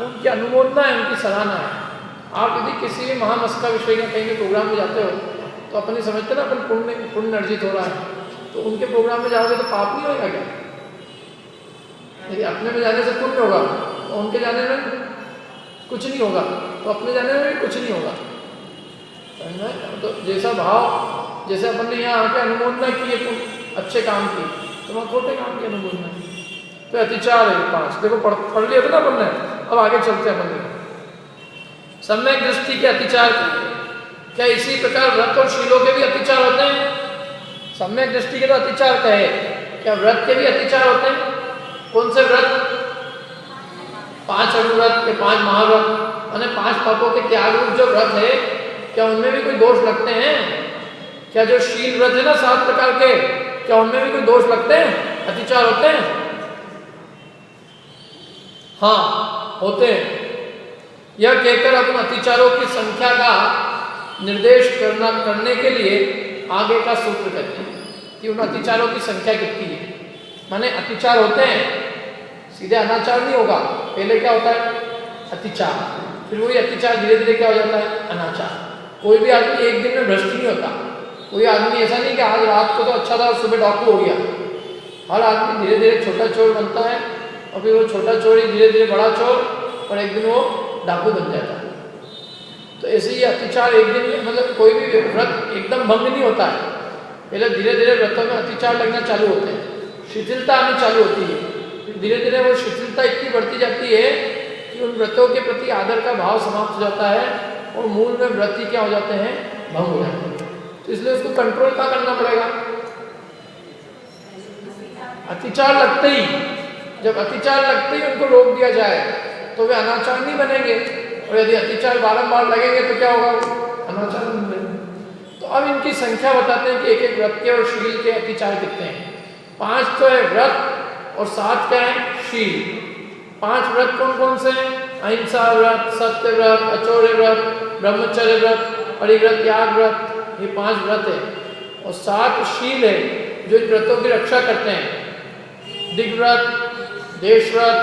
उनकी अनुमोदना है, उनकी सराहना है। आप यदि किसी भी महामस्का विषय का कहीं भी प्रोग्राम में जाते हो तो अपन नहीं समझते ना अपन पुण्य अर्जित हो रहा है, तो उनके प्रोग्राम में जाओगे तो पाप नहीं होगा क्या? यदि अपने में जाने से पुण्य होगा तो उनके जाने में कुछ नहीं होगा, तो अपने जाने में भी कुछ नहीं होगा। तो जैसा भाव, जैसे अपन ने यहाँ आके अनुमोदना की है तुम अच्छे काम की, तो वहाँ खोटे काम की अनुमोदना की। तो अतिचार है 5, देखो पढ़ लिया था ना अपन ने। अब आगे चलते हैं अपन। सम्यक दृष्टि के अतिचार, क्या इसी प्रकार व्रत और शीलों के भी अतिचार होते हैं? सम्यक दृष्टि के तो अतिचार कहे, क्या व्रत के भी अतिचार होते हैं? कौन से व्रत? 5 अनुव्रत के 5 महाव्रत, माने 5 पापों के त्याग रूप जो व्रत है, क्या उनमें भी कोई दोष लगते हैं? क्या जो शील व्रत है ना 7 प्रकार के, क्या उनमें भी कोई दोष लगते हैं, अतिचार होते हैं? हाँ होते हैं। यह कहकर अपन अतिचारों की संख्या का निर्देश करने के लिए आगे का सूत्र कहते हैं कि उन अतिचारों की संख्या कितनी है। माने अतिचार होते हैं, सीधे अनाचार नहीं होगा। पहले क्या होता है? अतिचार, फिर वही अतिचार धीरे धीरे क्या हो जाता है? अनाचार। कोई भी आदमी एक दिन में भ्रष्ट नहीं होता। कोई आदमी ऐसा नहीं कि आज रात को तो अच्छा था और सुबह डाकू हो गया। हर आदमी धीरे धीरे छोटा चोर बनता है और फिर वो छोटा चोर ही धीरे धीरे बड़ा चोर और एक दिन वो डाकू बन जाता है। तो ऐसे ही अतिचार एक दिन में, मतलब कोई भी व्रत एकदम भंग नहीं होता है। पहले धीरे धीरे व्रतों में अतिचार लगना चालू होते हैं, शिथिलता आनी चालू होती है, फिर धीरे धीरे वो शिथिलता इतनी बढ़ती जाती है कि उन व्रतों के प्रति आदर का भाव समाप्त हो जाता है और मूल में व्रत ही क्या हो जाते हैं? भंग हो जाते हैं। तो इसलिए उसको कंट्रोल क्या करना पड़ेगा? अतिचार लगते ही, जब अतिचार लगते ही उनको रोक दिया जाए तो वे अनाचार नहीं बनेंगे, और यदि अतिचार बारंबार लगेंगे तो क्या होगा, अनाचार नहीं बनेंगे। तो अब इनकी संख्या बताते हैं कि एक एक व्रत के और शील के अतिचार कितने हैं। 5 तो है व्रत और 7 क्या है, शील। 5 व्रत कौन कौन से हैं, अहिंसा व्रत, सत्य व्रत, अचौर्य व्रत, ब्रह्मचर्य व्रत, परिव्रत, त्याग व्रत, ये 5 व्रत है। और 7 शील है जो इन व्रतों की रक्षा करते हैं। दिग्व्रत, देशव्रत,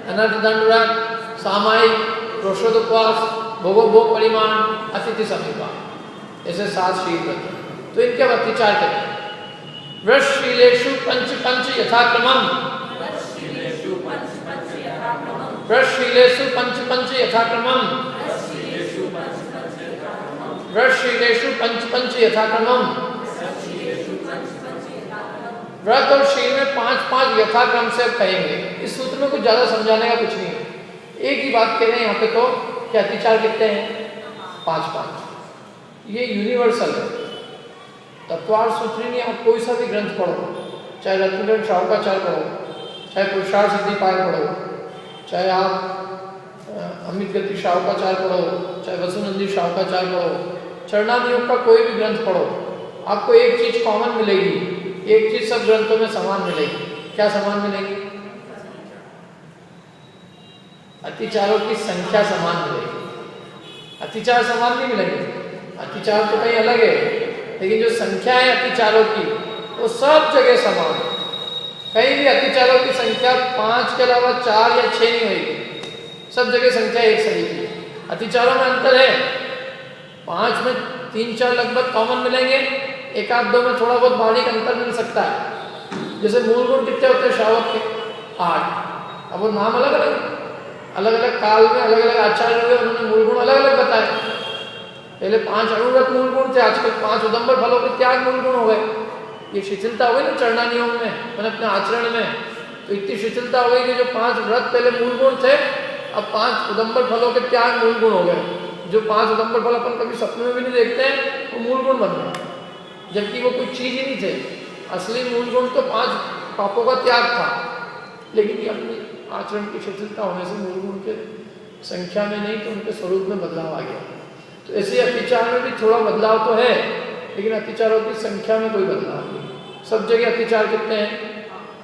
अनर्थदंड व्रत, सामायिक, रोषोदोपवास, भोगोपभोग परिमाण, अतिथि समीपा, ऐसे 7 शील व्रत हैं। तो इनके अतिचार करते हैं। व्रतशीलेषु पंच पंच यथाक्रमम्, व्रतशीलेषु पंच पंच यथाक्रमम्, व्रतशीलेषु पंच पंच यथाक्रमम्। व्रत और शील में 5-5 यथाक्रम से अब कहेंगे। इस सूत्र में कुछ ज्यादा समझाने का कुछ नहीं है, एक ही बात कह रहे हैं यहाँ पे तो कि अतिचार कितने हैं, 5-5। ये यूनिवर्सल है, तत्वार सूत्र नहीं। आप कोई सा भी ग्रंथ पढ़ो, चाहे रत्नगढ़ शाहुकाचार पढ़ो, चाहे पुरुषार्थ सिद्धि पाय पढ़ो, चाहे आप अमित गति शाहुकाचार पढ़ो, चाहे वसुनंदी शाहुकाचार पढ़ो, चरणादियोग का कोई भी ग्रंथ पढ़ो, आपको एक चीज कॉमन मिलेगी, एक चीज सब ग्रंथों में समान मिलेगी। क्या समान मिलेगी, अतिचारों की संख्या समान मिलेगी। अतिचार समान नहीं मिलेंगे, अतिचार तो कहीं अलग है, लेकिन जो संख्या है अतिचारों की वो सब जगह समान है। कहीं भी अतिचारों की संख्या 5 के अलावा 4 या 6 नहीं होगी, सब जगह संख्या एक सही की। अतिचारों में अंतर है, 5 में 3-4 लगभग कॉमन मिलेंगे, 1-2 में थोड़ा बहुत बारीक अंतर मिल सकता है। जैसे मूल गुण कितने होते हैं श्रावक के, 8। अब वो नाम अलग अलग काल में अलग अलग आचार्य हुए, उन्होंने मूल गुण अलग अलग बताए। पहले 5 अणुव्रत मूल गुण थे, आजकल 5 उदंबर फलों के त्याग मूल गुण हो गए। ये शिथिलता हो गई ना चरणानियों में, मैंने अपने आचरण में, तो इतनी शिथिलता हो गई कि जो 5 व्रत पहले मूल गुण थे, अब 5 उदंबर फलों के त्याग मूल गुण हो गए। जो 5 उदंबर फल अपन कभी सपने में भी नहीं देखते हैं, वो मूल गुण बन गए, जबकि वो कोई चीज ही नहीं थे। असली मूल गुण तो 5 पापों का त्याग था, लेकिन ये अपनी आचरण की शिथिलता होने से मूल गुण के संख्या में नहीं तो उनके स्वरूप में बदलाव आ गया। तो ऐसे अतिचार में भी थोड़ा बदलाव तो है, लेकिन अतिचारों की संख्या में कोई बदलाव नहीं। सब जगह अतिचार कितने हैं,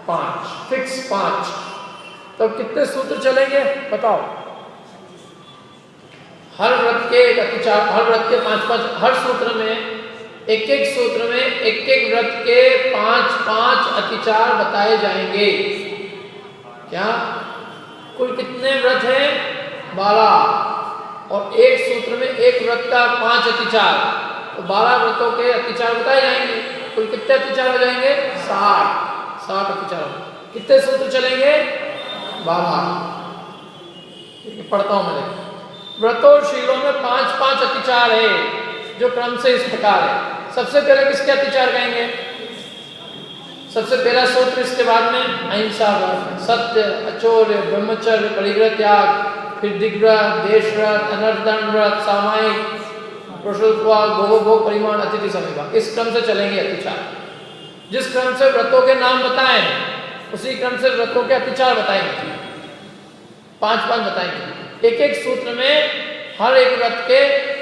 5, फिक्स 5। तब कितने सूत्र चलेंगे बताओ। हर व्रत के एक अतिचार, हर व्रत के 5-5, हर सूत्र में एक सूत्र में एक व्रत के 5-5 अतिचार बताए जाएंगे। क्या कुल कितने व्रत हैं, 12, और एक सूत्र में एक व्रत का 5 अतिचार, तो 12 व्रतों के अतिचार बताए जाएंगे। कुल कितने अतिचार हो जाएंगे, 60 अतिचार। कितने सूत्र चलेंगे, 12। पढ़ता हूं मैं। व्रतों और शीलों में 5-5 अतिचार है, जो क्रम से इस प्रकार है। सबसे पहले किसके अतिचार कहेंगे, सबसे पहला सूत्र, इसके बाद में अहिंसा व्रत, सत्य, अचौर्य, ब्रह्मचर्य, परिग्रह, त्याग, फिर दिग्व्रत, देशव्रत, अनर्थदंड व्रत, सामायिक, रोषोदोपवास, भोगोपभोग परिमाण, अतिथि समीपा। इस क्रम से चलेंगे अतिचार। जिस क्रम से व्रतों के नाम बताए उसी क्रम से व्रतों के अतिचार बताएंगे, 5-5 बताएंगे। एक सूत्र में हर एक व्रत के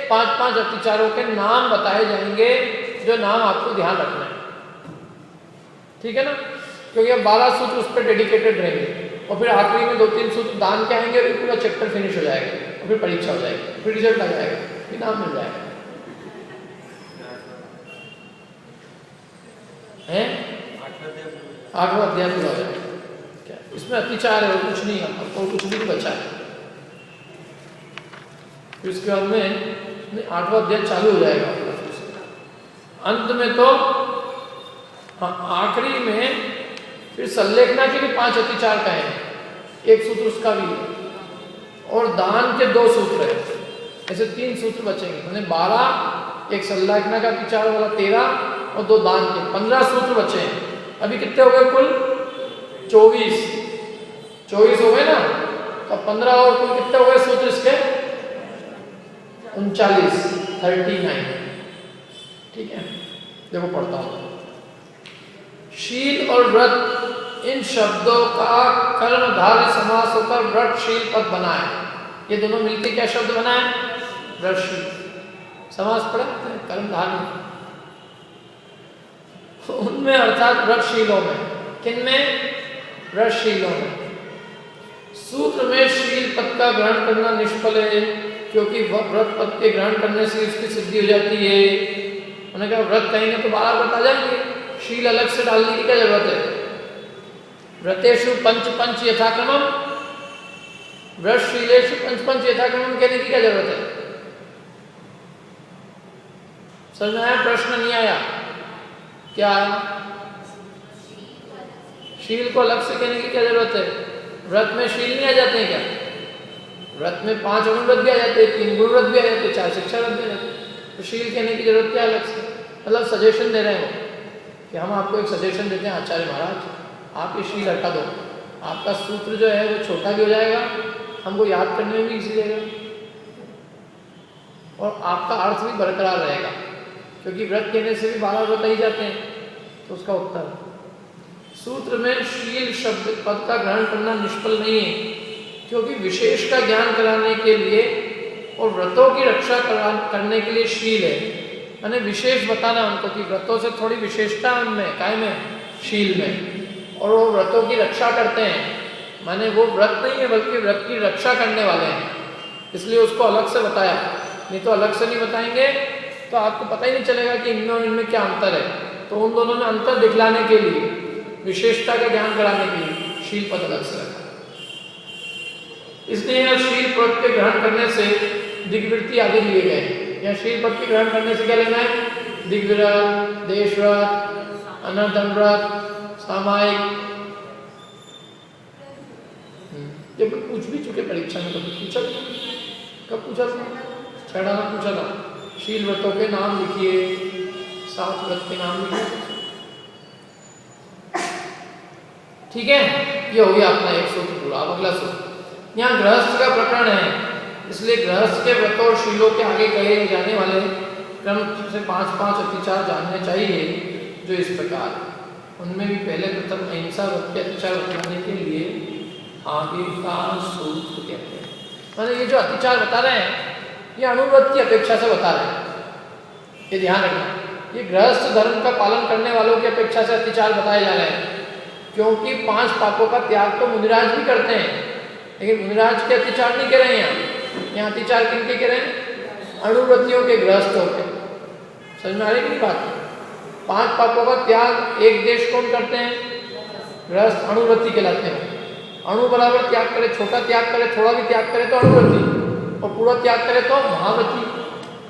5-5 अतिचारों के नाम बताए जाएंगे, जो नाम आपको ध्यान रखना है, ठीक है ना, क्योंकि अब 12 सूत्र उस पर डेडिकेटेड रहेंगे, और फिर आखिरी में 2-3 सूत्र दान के आएंगे, और पूरा चैप्टर फिनिश हो जाएगा, और फिर परीक्षा हो जाएगी, फिर रिजल्ट आ जाएगा, फिर नाम मिल जाएगा। हैं 8वां अध्याय पूरा हो जाएगा। क्या इसमें अतिचार है, कुछ नहीं है, आपको कुछ भी नहीं बचा है। फिर इसके बाद में 8वां अध्याय चालू हो जाएगा। अंत में तो आखिरी में फिर संलेखना के भी 5 अतिचार का है, एक सूत्र उसका भी है, और दान के 2 सूत्र है, ऐसे 3 सूत्र बचेंगे। मैंने 12, एक संलेखना का अतिचार वाला 13, और 2 दान के 15 सूत्र बचे हैं। अभी कितने हो गए कुल, 24 हो गए ना, तो 15 और कुल कितने हो गए सूत्र इसके, 39, ठीक है। देखो पढ़ता हूँ। शील और व्रत इन शब्दों का कर्मधारय समास होकर व्रतशील पद बना है। ये दोनों मिलकर क्या शब्द बना है? व्रतशील। समास पढ़ा कर्मधारय उनमें अर्थात व्रतशीलों में। किनमें? व्रतशीलों में। सूत्र में शील पद का ग्रहण करना निष्फल है, क्योंकि व्रत पद के ग्रहण करने से इसकी सिद्धि हो जाती है। उन्होंने कहा व्रत कहेंगे तो 12 व्रत आ जाएंगे, शील अलग से डालने की क्या जरूरत है? व्रतेषु पंच पंच यथाक्रमम, व्रतशीलेषु पंच पंच यथाक्रमम कहने की क्या जरूरत है? समझ में आया? प्रश्न नहीं आया क्या? शील को अलग से कहने की क्या जरूरत है? व्रत में शील नहीं आ जाते हैं क्या? व्रत में 5 अनुव्रत भी आ जाते हैं, 3 गुण व्रत भी आ जाते हैं, 4 शिक्षा व्रत भी आ जाते हैं। तो शील कहने की जरूरत क्या अलग से? मतलब सजेशन दे रहे हो कि हम आपको एक सजेशन देते हैं, आचार्य महाराज आप ये शील हटा दो, आपका सूत्र जो है वो छोटा भी हो जाएगा, हमको याद करने में भी इजी रहेगा और आपका अर्थ भी बरकरार रहेगा, क्योंकि व्रत कहने से भी 12 व्रत ही जाते हैं। तो उसका उत्तर सूत्र में शील शब्द पद का ग्रहण करना निष्फल नहीं है, क्योंकि विशेष का ज्ञान कराने के लिए और व्रतों की रक्षा करने के लिए शील है। मैंने विशेष बताना उनको कि व्रतों से थोड़ी विशेषता उनमें काय में? शील में। और वो व्रतों की रक्षा करते हैं, माने वो व्रत नहीं है बल्कि व्रत की रक्षा करने वाले हैं, इसलिए उसको अलग से बताया। नहीं तो अलग से नहीं बताएंगे तो आपको पता ही नहीं चलेगा कि इनमें और इनमें क्या अंतर है। तो उन दोनों में अंतर दिखलाने के लिए, विशेषता का ज्ञान कराने के लिए शील पद अलग से रखा। इसलिए यहाँ शील पद के ग्रहण करने से दिग्वृत्ति आदि लिए गए। यहाँ शील पद के ग्रहण करने से क्या लेना है? दिग्व्रत, देशव्रत, अनर्धन व्रत, सामायिक। जब पूछ भी चुके परीक्षा में, कभी पूछा? कब पूछा था? 6 में पूछा था। शील व्रतों के नाम लिखिए, 7 व्रत के नाम लिखिए। ठीक है, ये हो गया अपना एक सूत्र पूरा। अब अगला सूत्र, यहाँ गृहस्थ का प्रकरण है, इसलिए गृहस्थ के व्रतों और शीलों के आगे कहे जाने वाले क्रम से 5-5 अतिचार जानने चाहिए, जो इस प्रकार। उनमें भी पहले प्रथम अहिंसा व्रत के अतिचार बताने के लिए आगे का सूत्र कहते हैं। माने ये जो अतिचार बता रहे हैं ये अनुव्रत की अपेक्षा से बता रहे हैं, ये ध्यान रखना। ये गृहस्थ धर्म का पालन करने वालों की अपेक्षा से अतिचार बताए जा रहे हैं, क्योंकि 5 पापों का त्याग तो मुनिराज भी करते हैं, लेकिन मुनिराज के अतिचार नहीं कह रहे हैं। यहाँ अतिचार किनके कह रहे हैं? अनुव्रतियों के, गृहस्थों के। समझ में आ रही बात? 5 पापों का त्याग एक देश कौन करते हैं? गृहस्थ अनुव्रति कहलाते हैं। अणु बराबर त्याग करे, छोटा त्याग करे, थोड़ा भी त्याग करे तो अनुव्रति, और पूरा त्याग करे तो महाव्रति।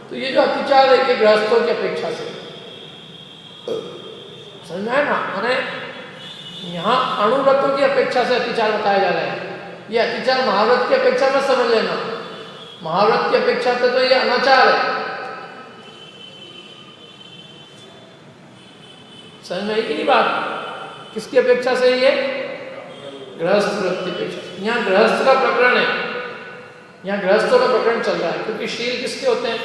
तो ये जो अतिचार है ये गृहस्थों की अपेक्षा से, समझ में आया ना? मैंने यहाँ अणुव्रतों की अपेक्षा से अतिचार बताया जा रहा है। ये अतिचार महाव्रत की अपेक्षा मत समझ लेना, महाव्रत की अपेक्षा से तो ये अनाचार है। समझ में आई कि नहीं बात? किसकी अपेक्षा से? ये गृहस्थ व्रत की अपेक्षा से। यहाँ गृहस्थ का प्रकरण है, यहाँ गृहस्थों का प्रकरण चल रहा है, क्योंकि शील किसके होते हैं?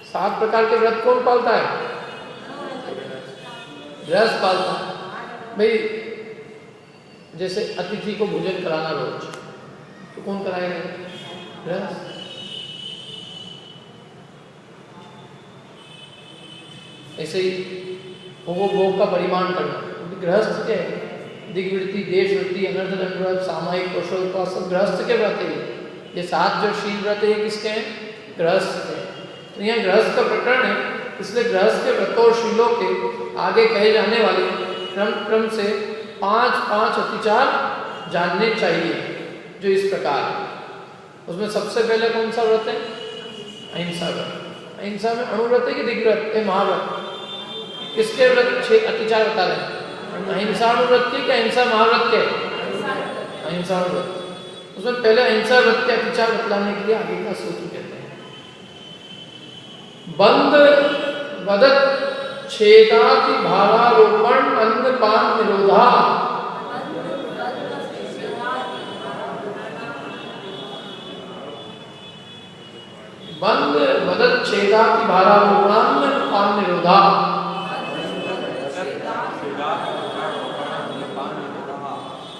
7 प्रकार के व्रत कौन पालता है? गृहस्थ पालता है। भाई जैसे अतिथि को भोजन कराना रोज, तो कौन कराएगा? गृहस्थ। ऐसे ही भोग का परिमाण करना, क्योंकि गृहस्थ के दिग्वृत्ति, देशवृत्ति, अनर्धन व्रत, सामायिक, कौशल, सब गृहस्थ के व्रत है। ये 7 जो शील व्रत है किसके हैं? गृहस्थ के। तो यहाँ गृहस्थ का प्रकरण है, इसलिए गृहस्थ के व्रतों और शीलों के आगे कहे जाने वाले क्रम से 5-5 अतिचार जानने चाहिए, जो इस प्रकार है। उसमें सबसे पहले कौन सा व्रत है? अहिंसा व्रत। अहिंसा में अणुव्रत है कि दिग्व्रत है? महाव्रत। किसके व्रत 6 अतिचार बता रहे हैं? अहिंसा अनुव्रत के क्या अहिंसा महाव्रत के? अहिंसा अनुव्रत। उसमें पहले अहिंसा व्रत के अतिचार बतलाने के लिए आगे का सूत्र कहते हैं, बंद वदत छेदाति भावारोपण अन्नपान निरोधा। बंद वदत छेदाति भावारोपण अन्नपान निरोधा।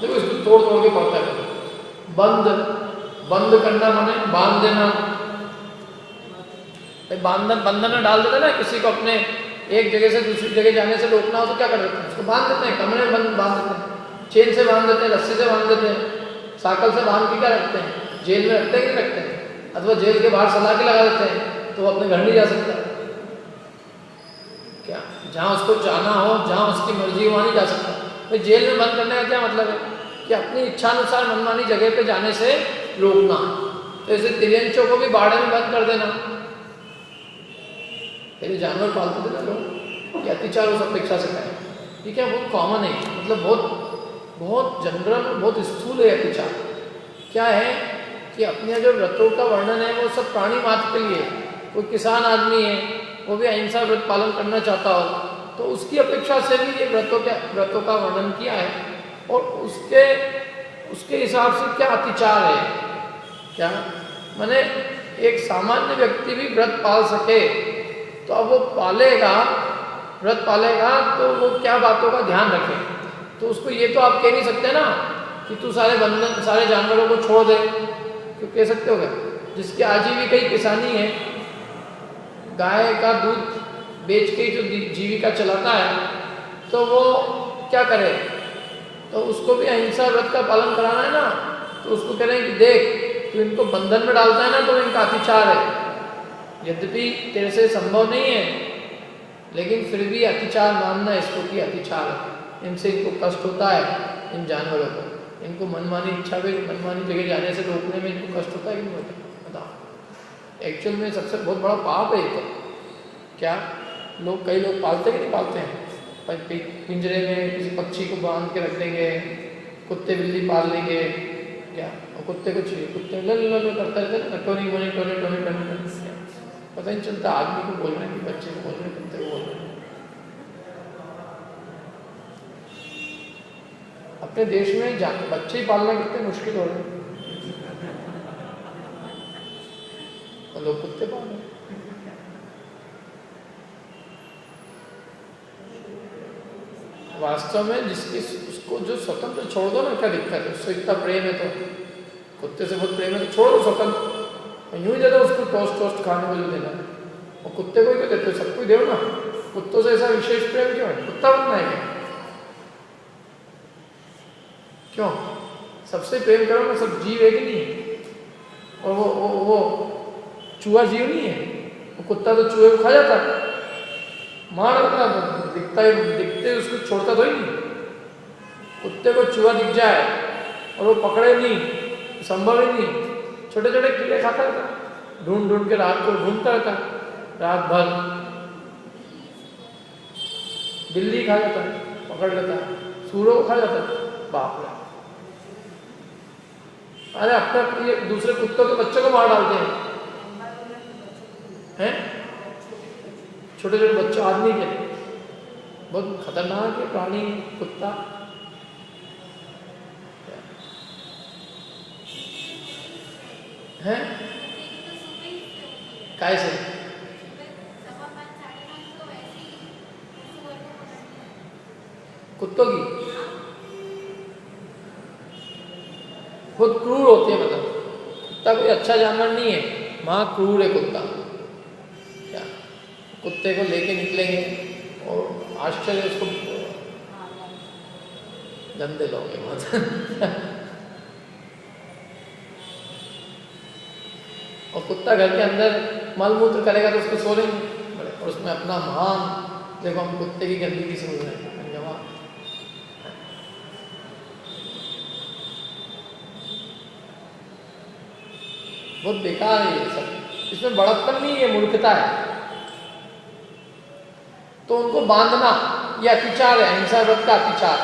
देखो इसको तोड़ तोड़ के पढ़ता है। बंद, बंद करना माने बांध देना। बंधन में डाल देते ना किसी को, अपने एक जगह से दूसरी जगह जाने से रोकना हो तो क्या कर देते हैं, उसको बांध देते हैं, कमरे में बांध देते हैं, चेन से बांध देते हैं, रस्सी से बांध देते हैं, साकल से बांध के क्या रखते हैं, जेल में रखते हैं कि रखते हैं, अथवा जेल के बाहर सला के लगा देते हैं तो वो अपने घर नहीं जा सकता। क्या जहाँ उसको जाना हो, जहाँ उसकी मर्जी वहाँ नहीं जा सकता। भाई जेल में बंद करने का क्या मतलब है कि अपनी इच्छानुसार मनमानी जगह पे जाने से रोकना। तो ऐसे तिरंचों को भी बाड़े में बंद कर देना। पहले जानवर पालते थे ना लोग, ये अत्याचार उस अपेक्षा से करें, ठीक है, बहुत कॉमन है, मतलब बहुत जनरल, बहुत स्थूल है अत्याचार। क्या है कि अपने जो व्रतों का वर्णन है वो सब प्राणी मात्र के लिए। कोई किसान आदमी है, वो भी अहिंसा व्रत पालन करना चाहता हो तो उसकी अपेक्षा से भी ये व्रतों का वर्णन किया है। और उसके हिसाब से क्या अत्याचार है, क्या माने एक सामान्य व्यक्ति भी व्रत पाल सके तो अब वो व्रत पालेगा तो वो क्या बातों का ध्यान रखे। तो उसको ये तो आप कह नहीं सकते ना कि तू सारे जानवरों को छोड़ दे, क्यों कह सकते हो क्या? जिसकी आजीविका ही किसानी है, गाय का दूध बेच के जो जीविका चलाता है, तो वो क्या करे? तो उसको भी अहिंसा व्रत का पालन कराना है ना, तो उसको कह रहे हैं कि देख तू इनको बंधन में डालता है ना तो इनका अत्याचार है। यद्यपि तेरे से संभव नहीं है, लेकिन फिर भी अत्याचार मानना इसको कि अत्याचार है, इनसे इनको कष्ट होता है, इन जानवरों को, इनको मनमानी इच्छा पे मनमानी जगह जाने से रोकने में इनको कष्ट होता है कि नहीं होता? बताओ। एक्चुअल में सबसे बहुत बड़ा पाप है ये तो। क्या कई लोग पालते कि नहीं पालते हैं, पिंजरे में किसी पक्षी को बांध के रख देंगे, कुत्ते बिल्ली पाल लेंगे, क्या, और कुत्ते को चाहिए, कुत्ते लल करता रहता है, Tony Moni Tony Tony Tony Tony, पता नहीं चलता आदमी को बोल रहे हैं कि बच्चे को बोल रहे हैं, कुत्ते को बोल रहे हैं। अपने देश में बच्चे ही पालना कितने मुश्किल हो रहे हैं, और लोग कुत्ते पाल रहे हैं। वास्तव में उसको जो स्वतंत्र छोड़ दो ना, क्या दिक्कत है? उससे इतना प्रेम है तो, कुत्ते से बहुत प्रेम है तो छोड़ दो स्वतंत्र। यूं ही दे दो उसको टोस्ट खाने को जो देना है, और कुत्ते को ही क्यों देते हो? सबको ही दो ना। कुत्तों से ऐसा विशेष प्रेम क्यों है? कुत्ता बनना है क्यों? सबसे प्रेम करो ना, सब जीव है कि नहीं? और वो चूहा जीव नहीं है, वो कुत्ता तो चूहे को खा जाता है, मार देता, दिखते उसको छोड़ता तो ही नहीं। कुत्ते को चूहा दिख जाए और वो पकड़े नहीं, संभव ही नहीं। छोटे छोटे कीड़े खाता रहता, ढूंढ के रात को ढूंढता रहता, रात भर। बिल्ली खा जाता है, पकड़ लेता है, सूरों को खा जाता है, बाप रे। अरे अपना ये दूसरे कुत्तों के बच्चों को मार डालते हैं, छोटे छोटे बच्चों, आदमी के, बहुत खतरनाक है प्राणी कुत्ता। है कैसे? कुत्तों की बहुत क्रूर होती है, मतलब कुत्ता कोई अच्छा जानवर नहीं है, वहाँ क्रूर है कुत्ता। क्या कुत्ते को लेके निकलेंगे और आश्चर्य, उसको गंदे लोग हैं बहुत। और कुत्ता घर के अंदर मलमूत्र करेगा तो उसको सो लेंगे, और उसमें अपना महान, देखो हम कुत्ते की गंदगी से रहे हैं, बहुत बेकार है ये सब, इसमें बड़प्पन नहीं है, मूर्खता है। तो उनको बांधना ये अत्याचार है, अहिंसा व्रत का अत्याचार।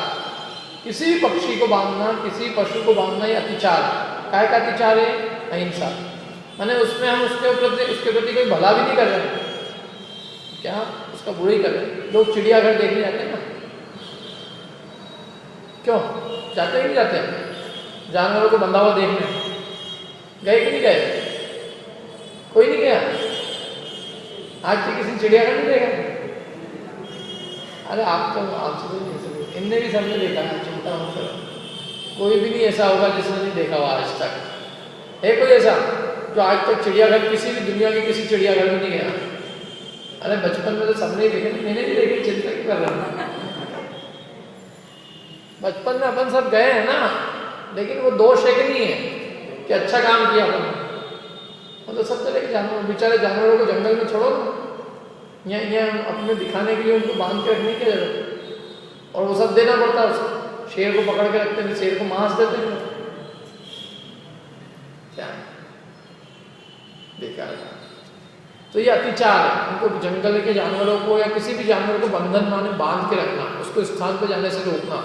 किसी भी पक्षी को बांधना, किसी पशु को बांधना ये अत्याचार है। काय का अत्याचार है? अहिंसा। माने उसमें हम उसके प्रति कोई भला भी नहीं कर रहे हैं, क्या उसका बुरा ही कर रहे हैं। लोग चिड़ियाघर देखने जाते हैं ना, क्यों जाते हैं? नहीं जाते हैं जानवरों को बंधा हुआ देखने, गए कि नहीं गए? कोई नहीं गया आज तक, किसी चिड़ियाघर नहीं देखा? अरे आप तो आपसे नहीं, इनने भी सबने देखा है, चिंता मत करो। कोई भी नहीं ऐसा होगा जिसने नहीं देखा हुआ आज तक। है कोई ऐसा जो आज तक चिड़ियाघर, किसी भी दुनिया के किसी चिड़ियाघर में नहीं गया? अरे बचपन में तो सबने ही देखे, मैंने भी देखे, चिंता क्यों कर रहा हूँ? बचपन में अपन सब गए हैं ना, लेकिन वो दोष एक नहीं है कि अच्छा काम किया अपन, मतलब सब तरह के जानवर, बेचारे जानवरों को जंगल में छोड़ो ना, यहाँ अपने दिखाने के लिए उनको बांध के रखने की जरूरत, और वो सब देना पड़ता है उसको। शेर को पकड़ के रखते हैं, शेर को मांस देते हैं, क्या बेकार। तो ये अतिचार है, उनको जंगल के जानवरों को या किसी भी जानवर को बंधन माने बांध के रखना, उसको स्थान पर जाने से रोकना,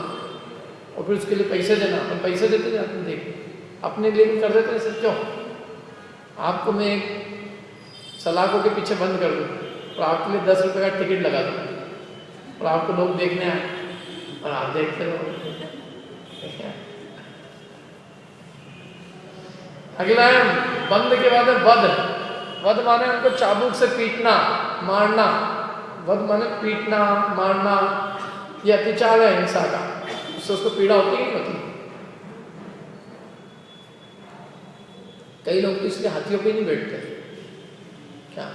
और फिर उसके लिए पैसे देना। अपन पैसे देते जाते हैं, देख अपने लिए भी कर देते हैं सर। क्यों? आपको मैं एक सलाखों के पीछे बंद कर दूँ और आपके लिए 10 रुपये का टिकट लगा दूँ, और आपको लोग देखने आए और आप देखते रहो। अगला है बंद के बाद है वध। वध माने उनको चाबुक से पीटना, मारना। वध माने पीटना, मारना, ये अतिचार है हिंसा का, उससे उसको पीड़ा होती है, नहीं होती? कई लोग तो इसलिए हाथियों पे नहीं बैठते। क्या?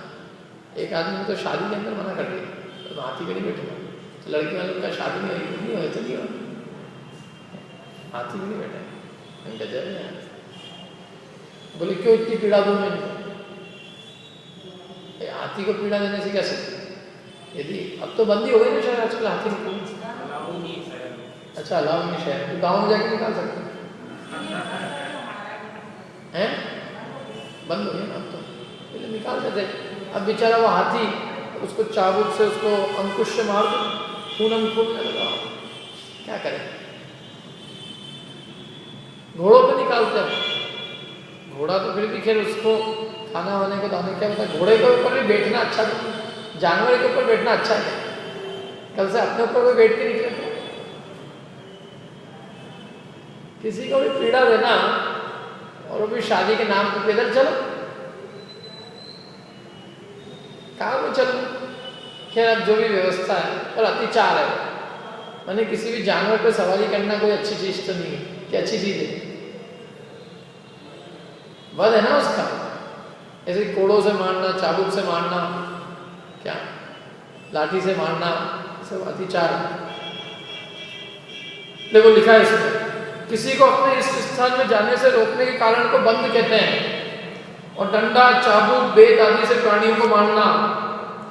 एक आदमी ने तो शादी के अंदर मना कर दिया, तो हाथी पे नहीं बैठेगा। तो लड़की वालों का शादी में नहीं हो, तो नहीं हो, हाथी भी नहीं बैठे। गजब है। बोले क्यों इतनी पीड़ा दूं मैं? हाथी को पीड़ा देने से क्या सकते? यदि अब तो बंदी हो गई ना शायद आजकल हाथी को। अच्छा अलाउ नहीं शहर, तो गाँव में जाके निकाल सकते हैं? बंद हो गया ना अब तो, पहले निकाल देते। अब बेचारा वो हाथी, उसको चाबुक से, उसको अंकुश से मार दो, खून लगा, क्या करें? घोड़ों पे निकालते हैं। घोड़ा तो फिर भी खैर उसको खाना वाने को दाने, क्या होता है, घोड़े के ऊपर भी बैठना अच्छा नहीं, जानवर के ऊपर बैठना अच्छा है। कल से अपने ऊपर भी बैठ के निकले तो किसी को भी पीड़ा देना, और वो भी शादी के नाम पर, पैदल चलो, कहाँ को चलो? खैर अब जो भी व्यवस्था है, पर अतिचार है। मैंने किसी भी जानवर पर सवारी करना कोई अच्छी चीज तो नहीं है कि अच्छी चीज है, वध है ना उसका। ऐसे कोड़ों से मारना, चाबुक से मारना, क्या लाठी से मारना, सब अतिचार। देखो लिखा है इसमें, किसी को अपने इस स्थान में जाने से रोकने के कारण को बंद कहते हैं, और डंडा, चाबुक, बेत आदि से प्राणियों को मारना,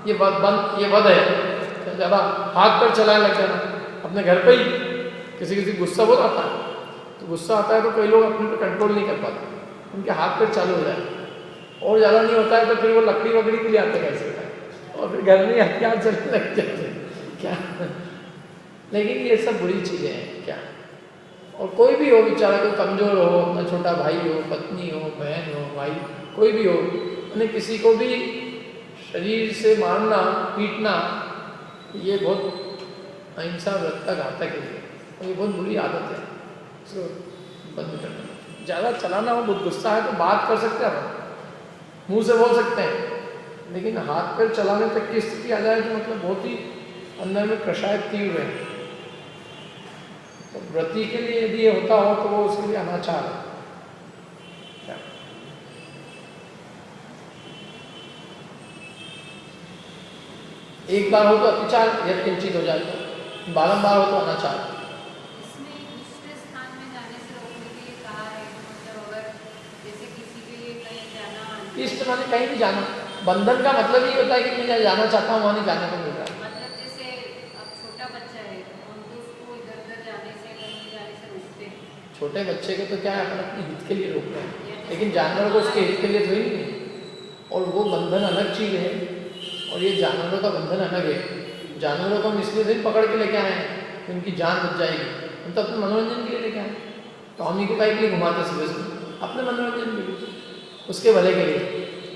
ये वध है। ज्यादा हाथ पर चलाने लग जाना अपने घर पे ही। किसी गुस्सा बहुत आता है, तो गुस्सा आता है तो कई लोग अपने पर कंट्रोल नहीं कर पाते, उनके हाथ पर चालू हो जाए। और ज़्यादा नहीं होता है तो फिर वो लकड़ी वकड़ी के लिए आते कैसे, और फिर घर में हथियार चलने लग जाते क्या। लेकिन ये सब बुरी चीज़ें हैं क्या। और कोई भी हो बेचारा, कोई कमज़ोर हो, अपना छोटा भाई हो, पत्नी हो, बहन हो, भाई कोई भी हो, उन्हें किसी को भी शरीर से मारना, पीटना, ये बहुत अहिंसा व्रत का घातक है, और ये बहुत बुरी आदत है, इसको बंद करना। ज़्यादा चलाना हो, बहुत गुस्सा है तो बात कर सकते हैं, मुंह से बोल सकते हैं, लेकिन हाथ पैर चलाने तक की स्थिति आ जाए तो मतलब बहुत ही अंदर में कषाय तीव्र है। तो व्रती के लिए यदि ये होता हो तो वो उसके लिए अनाचार है। एक बार हो तो अतिचार, यत्किंचित हो जाए तो, बारंबार हो तो अनाचार। इसमें इष्ट स्थान में जाने से रोकने के लिए कहा है, मतलब अगर जैसे किसी के लिए कहीं जाना, इष्ट माने कहीं भी जाना। बंधन का मतलब ये होता है कि मैं जाना चाहता हूँ वहाँ नहीं जाने को मिल रहा है। मतलब जैसे अब छोटा बच्चा है, हम तो उसको इधर उधर जाने से, कहीं जाने से रोकते हैं। छोटे बच्चे को तो क्या है, अपन अपने हित के लिए रोक रहे हैं, लेकिन जानवर को उसके हित के लिए थोड़ी नहीं है। और वो बंधन अलग चीज़ है, और ये जानवरों का बंधन अलग है। जानवरों को हम इसलिए दिन पकड़ के लेके आए हैं कि उनकी जान बच जाएगी, हम तो अपने मनोरंजन के लिए लेके आए। तो हम ही को कहीं के लिए घुमाते सुबह सुबह, अपने मनोरंजन के लिए, उसके भले के लिए।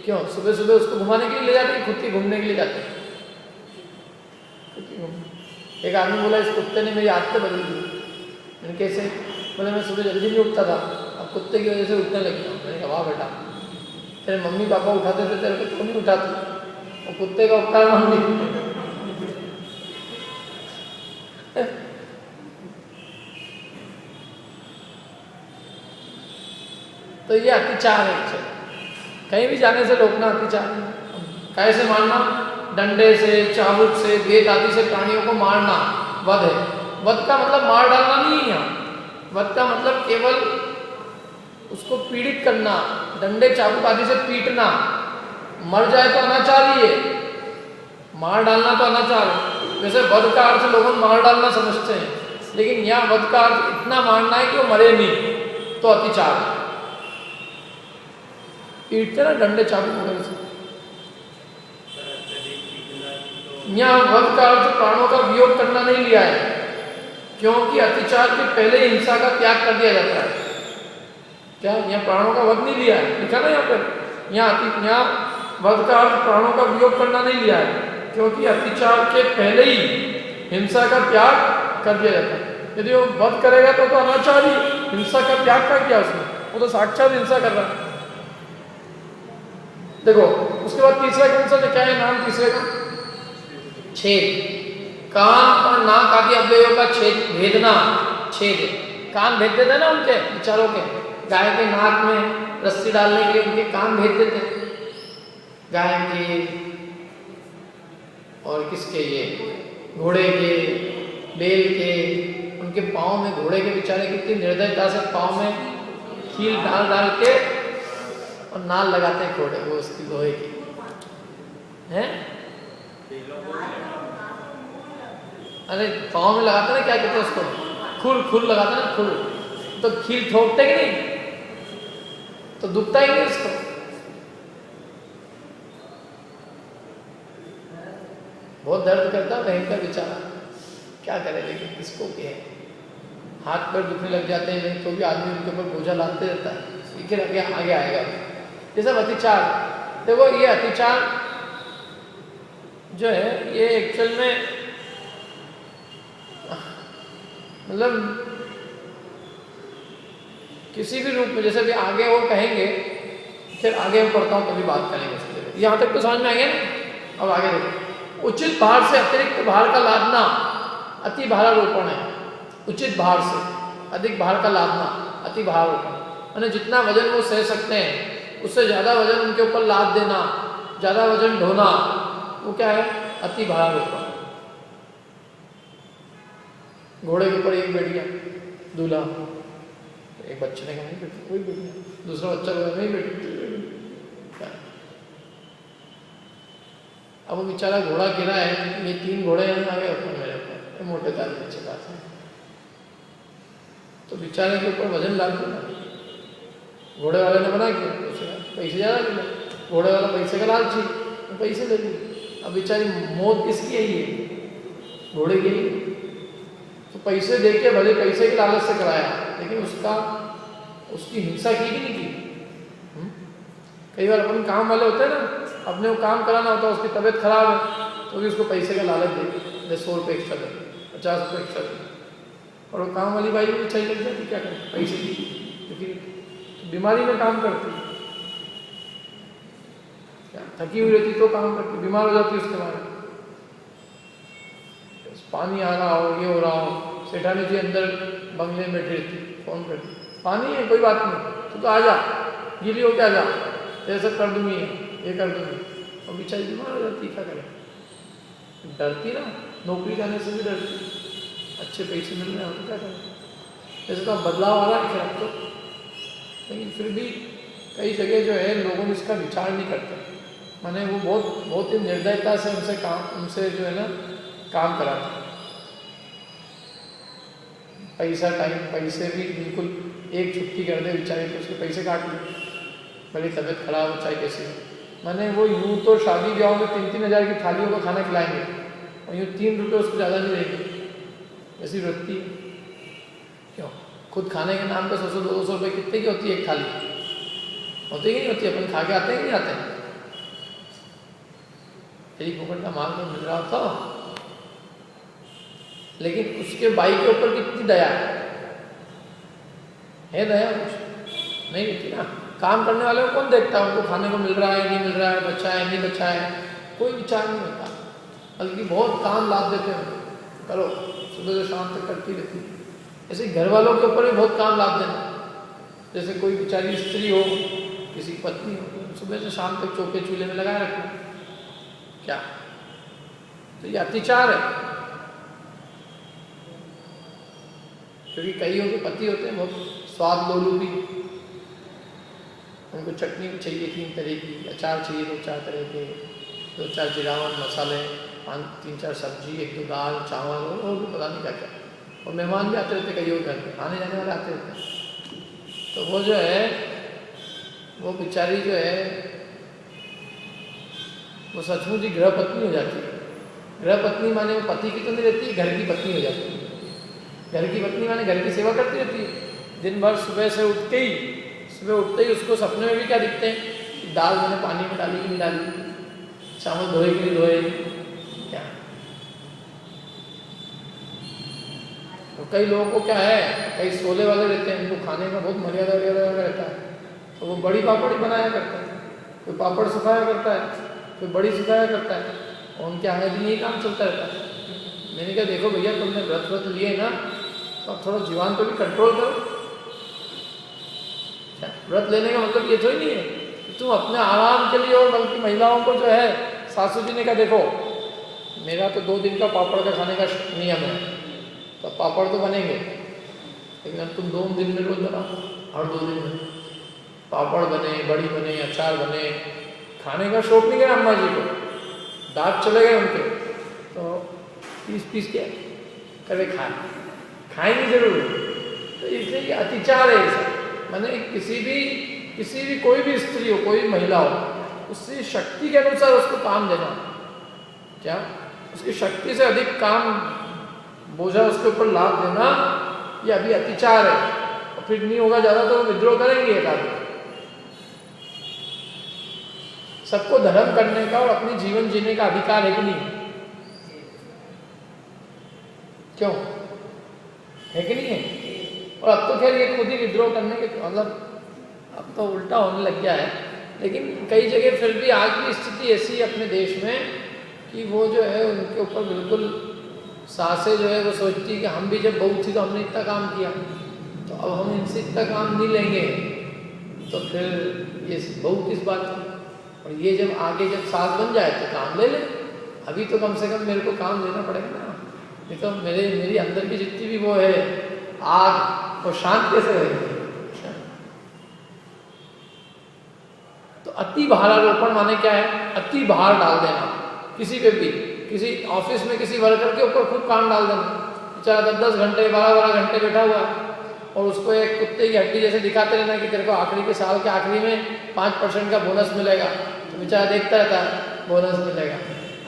क्यों सुबह सुबह उसको घुमाने के लिए ले जाते हैं, खुद के घूमने के लिए जाते हैं। एक आदमी बोला इस कुत्ते ने मेरी आदतें बदल दी। मैंने कैसे? बोले मैं सुबह जल्दी नहीं उठता था, अब कुत्ते की वजह से उठने लग गया। मैंने कहा वाह बेटा, तेरे मम्मी पापा उठाते थे, तेरे को तो नहीं उठाते, और कुत्ते का उपकार मम्मी। तो ये अतिचार है। कहीं भी जाने से रोकना अतिचार है। कैसे मारना? डंडे से, चाबुक से, बेत आदि से प्राणियों को मारना वध है। वध का मतलब मार डालना नहीं है यहाँ। वध का मतलब केवल उसको पीड़ित करना, डंडे चाबुक आदि से पीटना। मर जाए तो अनाचार ही है, मार डालना तो अनाचार है। वैसे वध का अर्थ लोग मार डालना समझते हैं, लेकिन यहाँ वध का अर्थ इतना मारना है कि वो मरे नहीं, तो अतिचार है। पीटते ना डंडे चाबुक वगैरह से। यहाँ वध का अर्थ प्राणों का वियोग करना नहीं लिया है, क्योंकि अतिचार के पहले हिंसा का त्याग कर दिया जाता है। क्या यहाँ प्राणों का वध नहीं लिया है, लिखा ना यहाँ पर। यहाँ वध का अर्थ प्राणों का वियोग करना नहीं लिया है, क्योंकि अतिचार के पहले ही हिंसा का त्याग कर दिया जाता है। यदि वो वध करेगा तो अनाचार ही, हिंसा का त्याग कर किया उसने, वो तो साक्षात हिंसा कर रहा है। देखो उसके बाद तीसरा कौन सा क्या है नाम तीसरे का? छेद। कान और नाक आदि अवयवों का छेद, भेदना छेद। कान भेद देते ना उनके विचारों के। गाय के नाक में रस्सी डालने के लिए उनके कान भेद देते, गाय के और किसके, ये घोड़े के, बैल के। उनके पाँव में, घोड़े के बेचारे कितनी निर्दयता से पाँव में कील डाल डाल के और नाल लगाते हैं घोड़े वो उसकी लोहे की हैं। अरे पाँव में लगाते ना, क्या कहते हैं उसको, खुर लगाते ना, खुर। तो कील ठोकते कि नहीं, तो दुखता ही नहीं उसको। बहुत दर्द करता भयंकर बेचारा, क्या करे, लेकिन किसको कहे। हाथ पैर दुखने लग जाते हैं, नहीं तो भी आदमी उनके ऊपर बोझा लाते रहता है, लेकिन आगे आएगा। ये सब अतिचार। देखो ये अतिचार जो है ये एक्चुअल में मतलब किसी भी रूप में, जैसे भी आगे वो कहेंगे, फिर आगे मैं पढ़ता हूँ तभी बात करेंगे उसके। यहाँ तक तो समझ में आ गया ना। अब आगे देखो, उचित भार से अतिरिक्त भार का लादना अति भारारोपण है। उचित भार से अधिक भार का लादना अति भारारोपण, यानी जितना वजन वो सह सकते हैं उससे ज़्यादा वजन उनके ऊपर लाद देना, ज़्यादा वजन ढोना, वो क्या है? अति भारारोपण। घोड़े के ऊपर एक बैठ गया दूल्हा, एक बच्चे ने कहा नहीं बैठ, कोई बैठ गया, दूसरा बच्चा बोला नहीं बैठ। अब वो बेचारा घोड़ा गिरा है, ये 3 घोड़े हैं आगे ऊपर मेरे ऊपर, मोटे तार बच्चे पास है, तो बेचारे के ऊपर वजन लाद देना। घोड़े वाले ने बना किया, पैसे ज़्यादा मिले, घोड़े वाला पैसे का लालची, तो पैसे दे दिए। अब बेचारी मौत किसकी है? ये घोड़े की। तो पैसे दे के भले पैसे के लालच से कराया, लेकिन उसकी हिंसा की कि नहीं की? कई बार अपन काम वाले होते हैं ना, अपने को काम कराना होता है, उसकी तबीयत खराब है तो भी उसको पैसे का लालच दे, 100 रुपये एक्स्ट्रा दे, 50 रुपये एक्स्ट्रा दे, और वो काम वाली बाई भी चाहिए लग जाती, क्या करें पैसे की, क्योंकि बीमारी में काम करती, थकी हुई रहती तो काम करती, बीमार हो जाती उसके बाद। पानी आ रहा हो, ये हो रहा हो, सेठानी जी अंदर बंगले में बैठी रहती, फोन करती, पानी है कोई बात नहीं, तू तो आ जा, गीली हो क्या जा, ये सब कर दूंगी, ये कर दूंगी, और बेचारी बीमार हो जाती, क्या करें? डरती ना, नौकरी जाने से भी डरती, अच्छे पैसे मिल रहे हो तो क्या करें? जैसे तो बदलाव आ रहा है खैर तो, लेकिन फिर भी कई जगह जो है लोगों इसका विचार नहीं करते, माने वो बहुत ही निर्दयता से उनसे जो है ना काम कराते, पैसा टाइम, पैसे भी बिल्कुल एक छुट्टी कर दे बेचारे तो उसके पैसे काट ले, भले तबीयत खराब हो चाहे कैसे हो। माने वो यूँ तो शादी ब्याह में 3-3 हज़ार की थालियों का खाना खिलाएंगे, और यूँ 3 रुपये उसको ज़्यादा नहीं देंगे, ऐसी वृत्ति क्यों? खुद खाने के नाम पे 100-200 रुपये कितने की होती है एक थाली? होती ही नहीं होती, अपन खा के आते हैं कि नहीं आते हैं? तेरी पोकट का माल तो मिल रहा था, लेकिन उसके भाई के ऊपर कितनी दया है दया कुछ नहीं होती ना। काम करने वाले को कौन देखता है, उनको खाने को मिल रहा है नहीं मिल रहा है, बच्चा है नहीं बच्चा है, कोई विचार नहीं होता, बल्कि बहुत काम लाद देते हैं, करो सुबह से शाम तक करती रहती है। ऐसे घर वालों के ऊपर भी बहुत काम लाद देना, जैसे कोई बेचारी स्त्री हो, किसी पत्नी हो, सुबह से शाम तक चौके चूल्हे में लगा रखना, क्या? तो ये अत्याचार है। क्योंकि कईयों के पति होते हैं बहुत स्वाद लोलुपी, उनको चटनी चाहिए 3 तरह की, अचार चाहिए 2-4 तरह के, 2-4 जिरावन मसाले, 3-4 सब्जी, 1-2 दाल चावल और भी पता नहीं क्या क्या। और मेहमान भी आते रहते कईयों घर में, आने जाने वाले आते रहते हैं। तो वो जो है, वो बेचारी जो है वो सचमुच ही गृह पत्नी हो जाती है। गृह पत्नी माने वो पति की तो नहीं रहती, घर की पत्नी हो जाती है। घर की पत्नी माने घर की सेवा करती रहती है दिन भर। सुबह उठते ही उसको सपने में भी क्या दिखते हैं कि दाल मैंने पानी में डाली कि नहीं डाली, चावल धोए कि नहीं धोए, क्या? तो कई लोगों को क्या है, कई सोले वाले रहते हैं, उनको खाने का बहुत मर्यादा रहता है, तो वो बड़ी पापड़ ही बनाया करता है, कोई पापड़ सुखाया करता है, कोई बड़ी सुखाया करता है, और उनके आगे दिन यही काम चलता रहता है। मैंने कहा देखो भैया, तुमने व्रत लिए ना, तो अब थोड़ा जीवन पे भी कंट्रोल करो। व्रत लेने का मतलब ये तो ही नहीं है कि तुम अपने आराम के लिए, और बल्कि महिलाओं को जो है, सासू जी ने कहा देखो मेरा तो 2 दिन का पापड़ का खाने का नियम है, तो पापड़ तो बनेंगे, लेकिन अब तुम 2 दिन में रोज बनाओ, और 2 दिन में पापड़ बने, बड़ी बने, अचार बने। खाने का शौक नहीं है अम्मा जी को, दांत चले गए उनके, तो पीस के करे खाएंगे जरूर। तो इसलिए ये अत्याचार है। ऐसा मैंने किसी भी कोई भी स्त्री हो, कोई भी महिला हो, उससे शक्ति के अनुसार उसको काम देना, क्या उसकी शक्ति से अधिक काम बोझा उसके ऊपर लाभ देना, ये अभी अत्याचार है। और फिर नहीं होगा ज़्यादा तो विद्रोह करेंगे एक आदमी। सबको धर्म करने का और अपनी जीवन जीने का अधिकार है कि नहीं? क्यों है कि नहीं है? और अब तो खैर ये खुद ही विद्रोह करने के मतलब अब तो उल्टा होने लग गया है, लेकिन कई जगह फिर भी आज भी स्थिति ऐसी है अपने देश में कि वो जो है उनके ऊपर बिल्कुल सासें जो है वो सोचती है कि हम भी जब बहू थी तो हमने इतना काम किया, तो अब हम इनसे इतना काम नहीं लेंगे, तो फिर ये बहू किस बात की? और ये जब आगे जब सास बन जाए तो काम ले ले, अभी तो कम से कम मेरे को काम लेना पड़ेगा ना, नहीं तो मेरी अंदर की जितनी भी वो है आग, वो शांत कैसे रहेगी? तो अति भारारोपण माने क्या है? अति भार डाल देना किसी पे भी, किसी ऑफिस में किसी वर्कर के ऊपर खूब काम डाल देना, बेचारा 10-10 घंटे 12-12 घंटे बैठा हुआ है, और उसको एक कुत्ते की हड्डी जैसे दिखाते रहना कि तेरे को आखिरी के साल के आखिरी में 5% का बोनस मिलेगा, तो बेचारा देखता रहता है बोनस मिलेगा।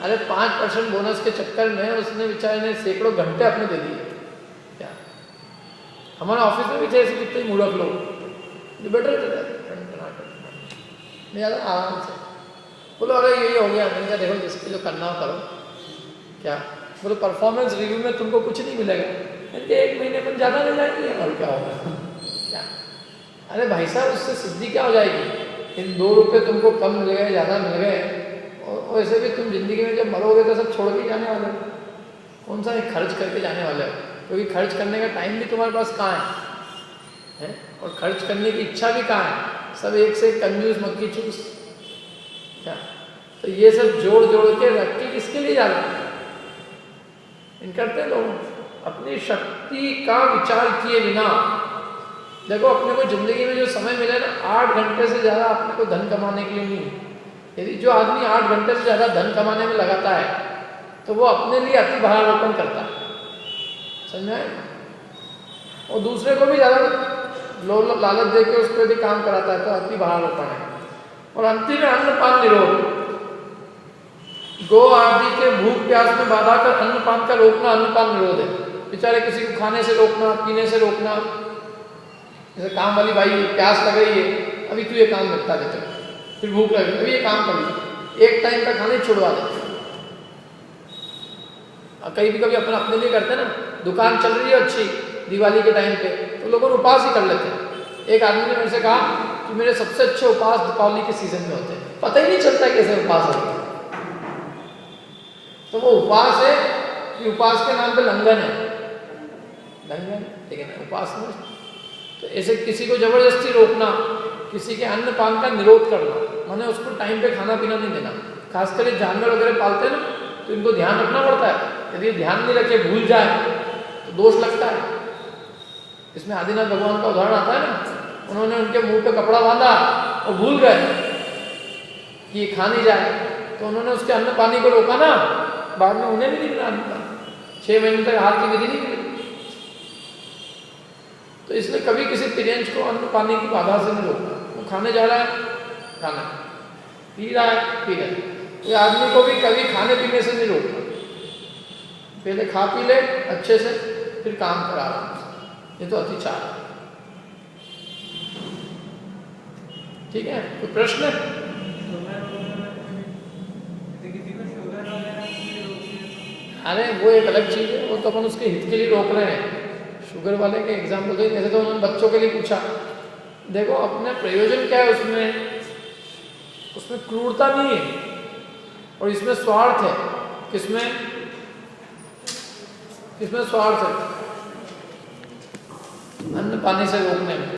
अरे 5% बोनस के चक्कर में उसने बेचारे ने सैकड़ों घंटे अपने दे दिए। क्या हमारे ऑफिस में भी थे ऐसे कितने मूर्ख लोग जो बैठे रहते नहीं ज़्यादा आराम से, बोलो अरे ये हो गया, मैंने कहा देखो जिसके जो करना हो करो। क्या बोलो परफॉर्मेंस रिव्यू में तुमको कुछ नहीं मिलेगा, 1 महीने पर ज़्यादा ले जाएंगे और क्या होगा? क्या अरे भाई साहब उससे सिद्धि क्या हो जाएगी? इन 2 रुपये तुमको कम मिल गए ज़्यादा मिल गए, और वैसे भी तुम जिंदगी में जब मरोगे तो सब छोड़ के जाने वाले हो, कौन सा एक खर्च करके जाने वाले हो? क्योंकि खर्च करने का टाइम भी तुम्हारे पास कहाँ है? और खर्च करने की इच्छा भी कहाँ है? सब एक से एक कंजूस मक्खी चूस। क्या तो ये सब जोड़ के रख के किसके लिए जा रहे हैं? इन करते हैं लोग अपनी शक्ति का विचार किए बिना। देखो अपने को जिंदगी में जो समय मिले ना, 8 घंटे से ज़्यादा अपने को धन कमाने के लिए नहीं। यदि जो आदमी 8 घंटे से ज़्यादा धन कमाने में लगाता है तो वो अपने लिए अति भारारोपण करता है, समझ में? और दूसरे को भी ज़्यादा लालच दे के उसको यदि काम कराता है तो अति भारारोपण है। और अंतिम में अन्नपान निरोध, गो आदि के भूख प्यास में बाधा कर अन्नपान का रोकना अन्नपान निरोध है। बेचारे किसी को खाने से रोकना, पीने से रोकना, जैसे काम वाली भाई प्यास लग रही है, अभी तू ये काम निपटा देते, फिर भूख लग रही, अभी ये काम कर ली, एक टाइम का खाने छुड़वा देते। कहीं भी कभी अपने लिए करते हैं ना, दुकान चल रही है अच्छी दिवाली के टाइम पे, तो लोगों उपास ही कर लेते हैं। एक आदमी ने मेरे से कहा कि मेरे सबसे अच्छे उपास दीपावली के सीजन में होते हैं, पता ही नहीं चलता कैसे उपास होते हैं। तो वो उपास है कि उपास के नाम पे लंघन है, लंघन, लेकिन उपास में तो ऐसे किसी को जबरदस्ती रोकना, किसी के अन्न पान का निरोध करना, माने उसको टाइम पे खाना पीना नहीं देना। खास कर जानवर वगैरह पालते हैं ना, तो इनको ध्यान रखना पड़ता है। यदि ध्यान नहीं रखे, भूल जाए तो दोष लगता है। इसमें आदिनाथ भगवान का उदाहरण आता है ना, उन्होंने उनके मुंह पे कपड़ा बांधा और भूल गए कि ये खा नहीं जाए, तो उन्होंने उसके अन्न पानी को रोका ना, बाद में उन्हें भी नहीं मिला, 6 महीने तक हाथ की विधि नहीं मिली। तो इसलिए कभी किसी पेरेंट्स को अन्न पानी की बाधा से नहीं रोकना। वो खाने जा रहा है, खाना, पी रहा है, पी रहा है। कोई आदमी को भी कभी खाने पीने से नहीं रोकना, पहले खा पी ले अच्छे से, फिर काम करा रहा। ये तो अतिचार है। ठीक है, कोई प्रश्न? अरे वो एक अलग चीज है, वो तो अपन उसके हित के लिए रोक रहे हैं। शुगर वाले के एग्जाम्पल दे, जैसे तो उन्होंने बच्चों के लिए पूछा, देखो अपने प्रयोजन क्या है उसमें क्रूरता नहीं है, और इसमें स्वार्थ है। किसमें स्वार्थ है? अन्न पानी से रोकने में।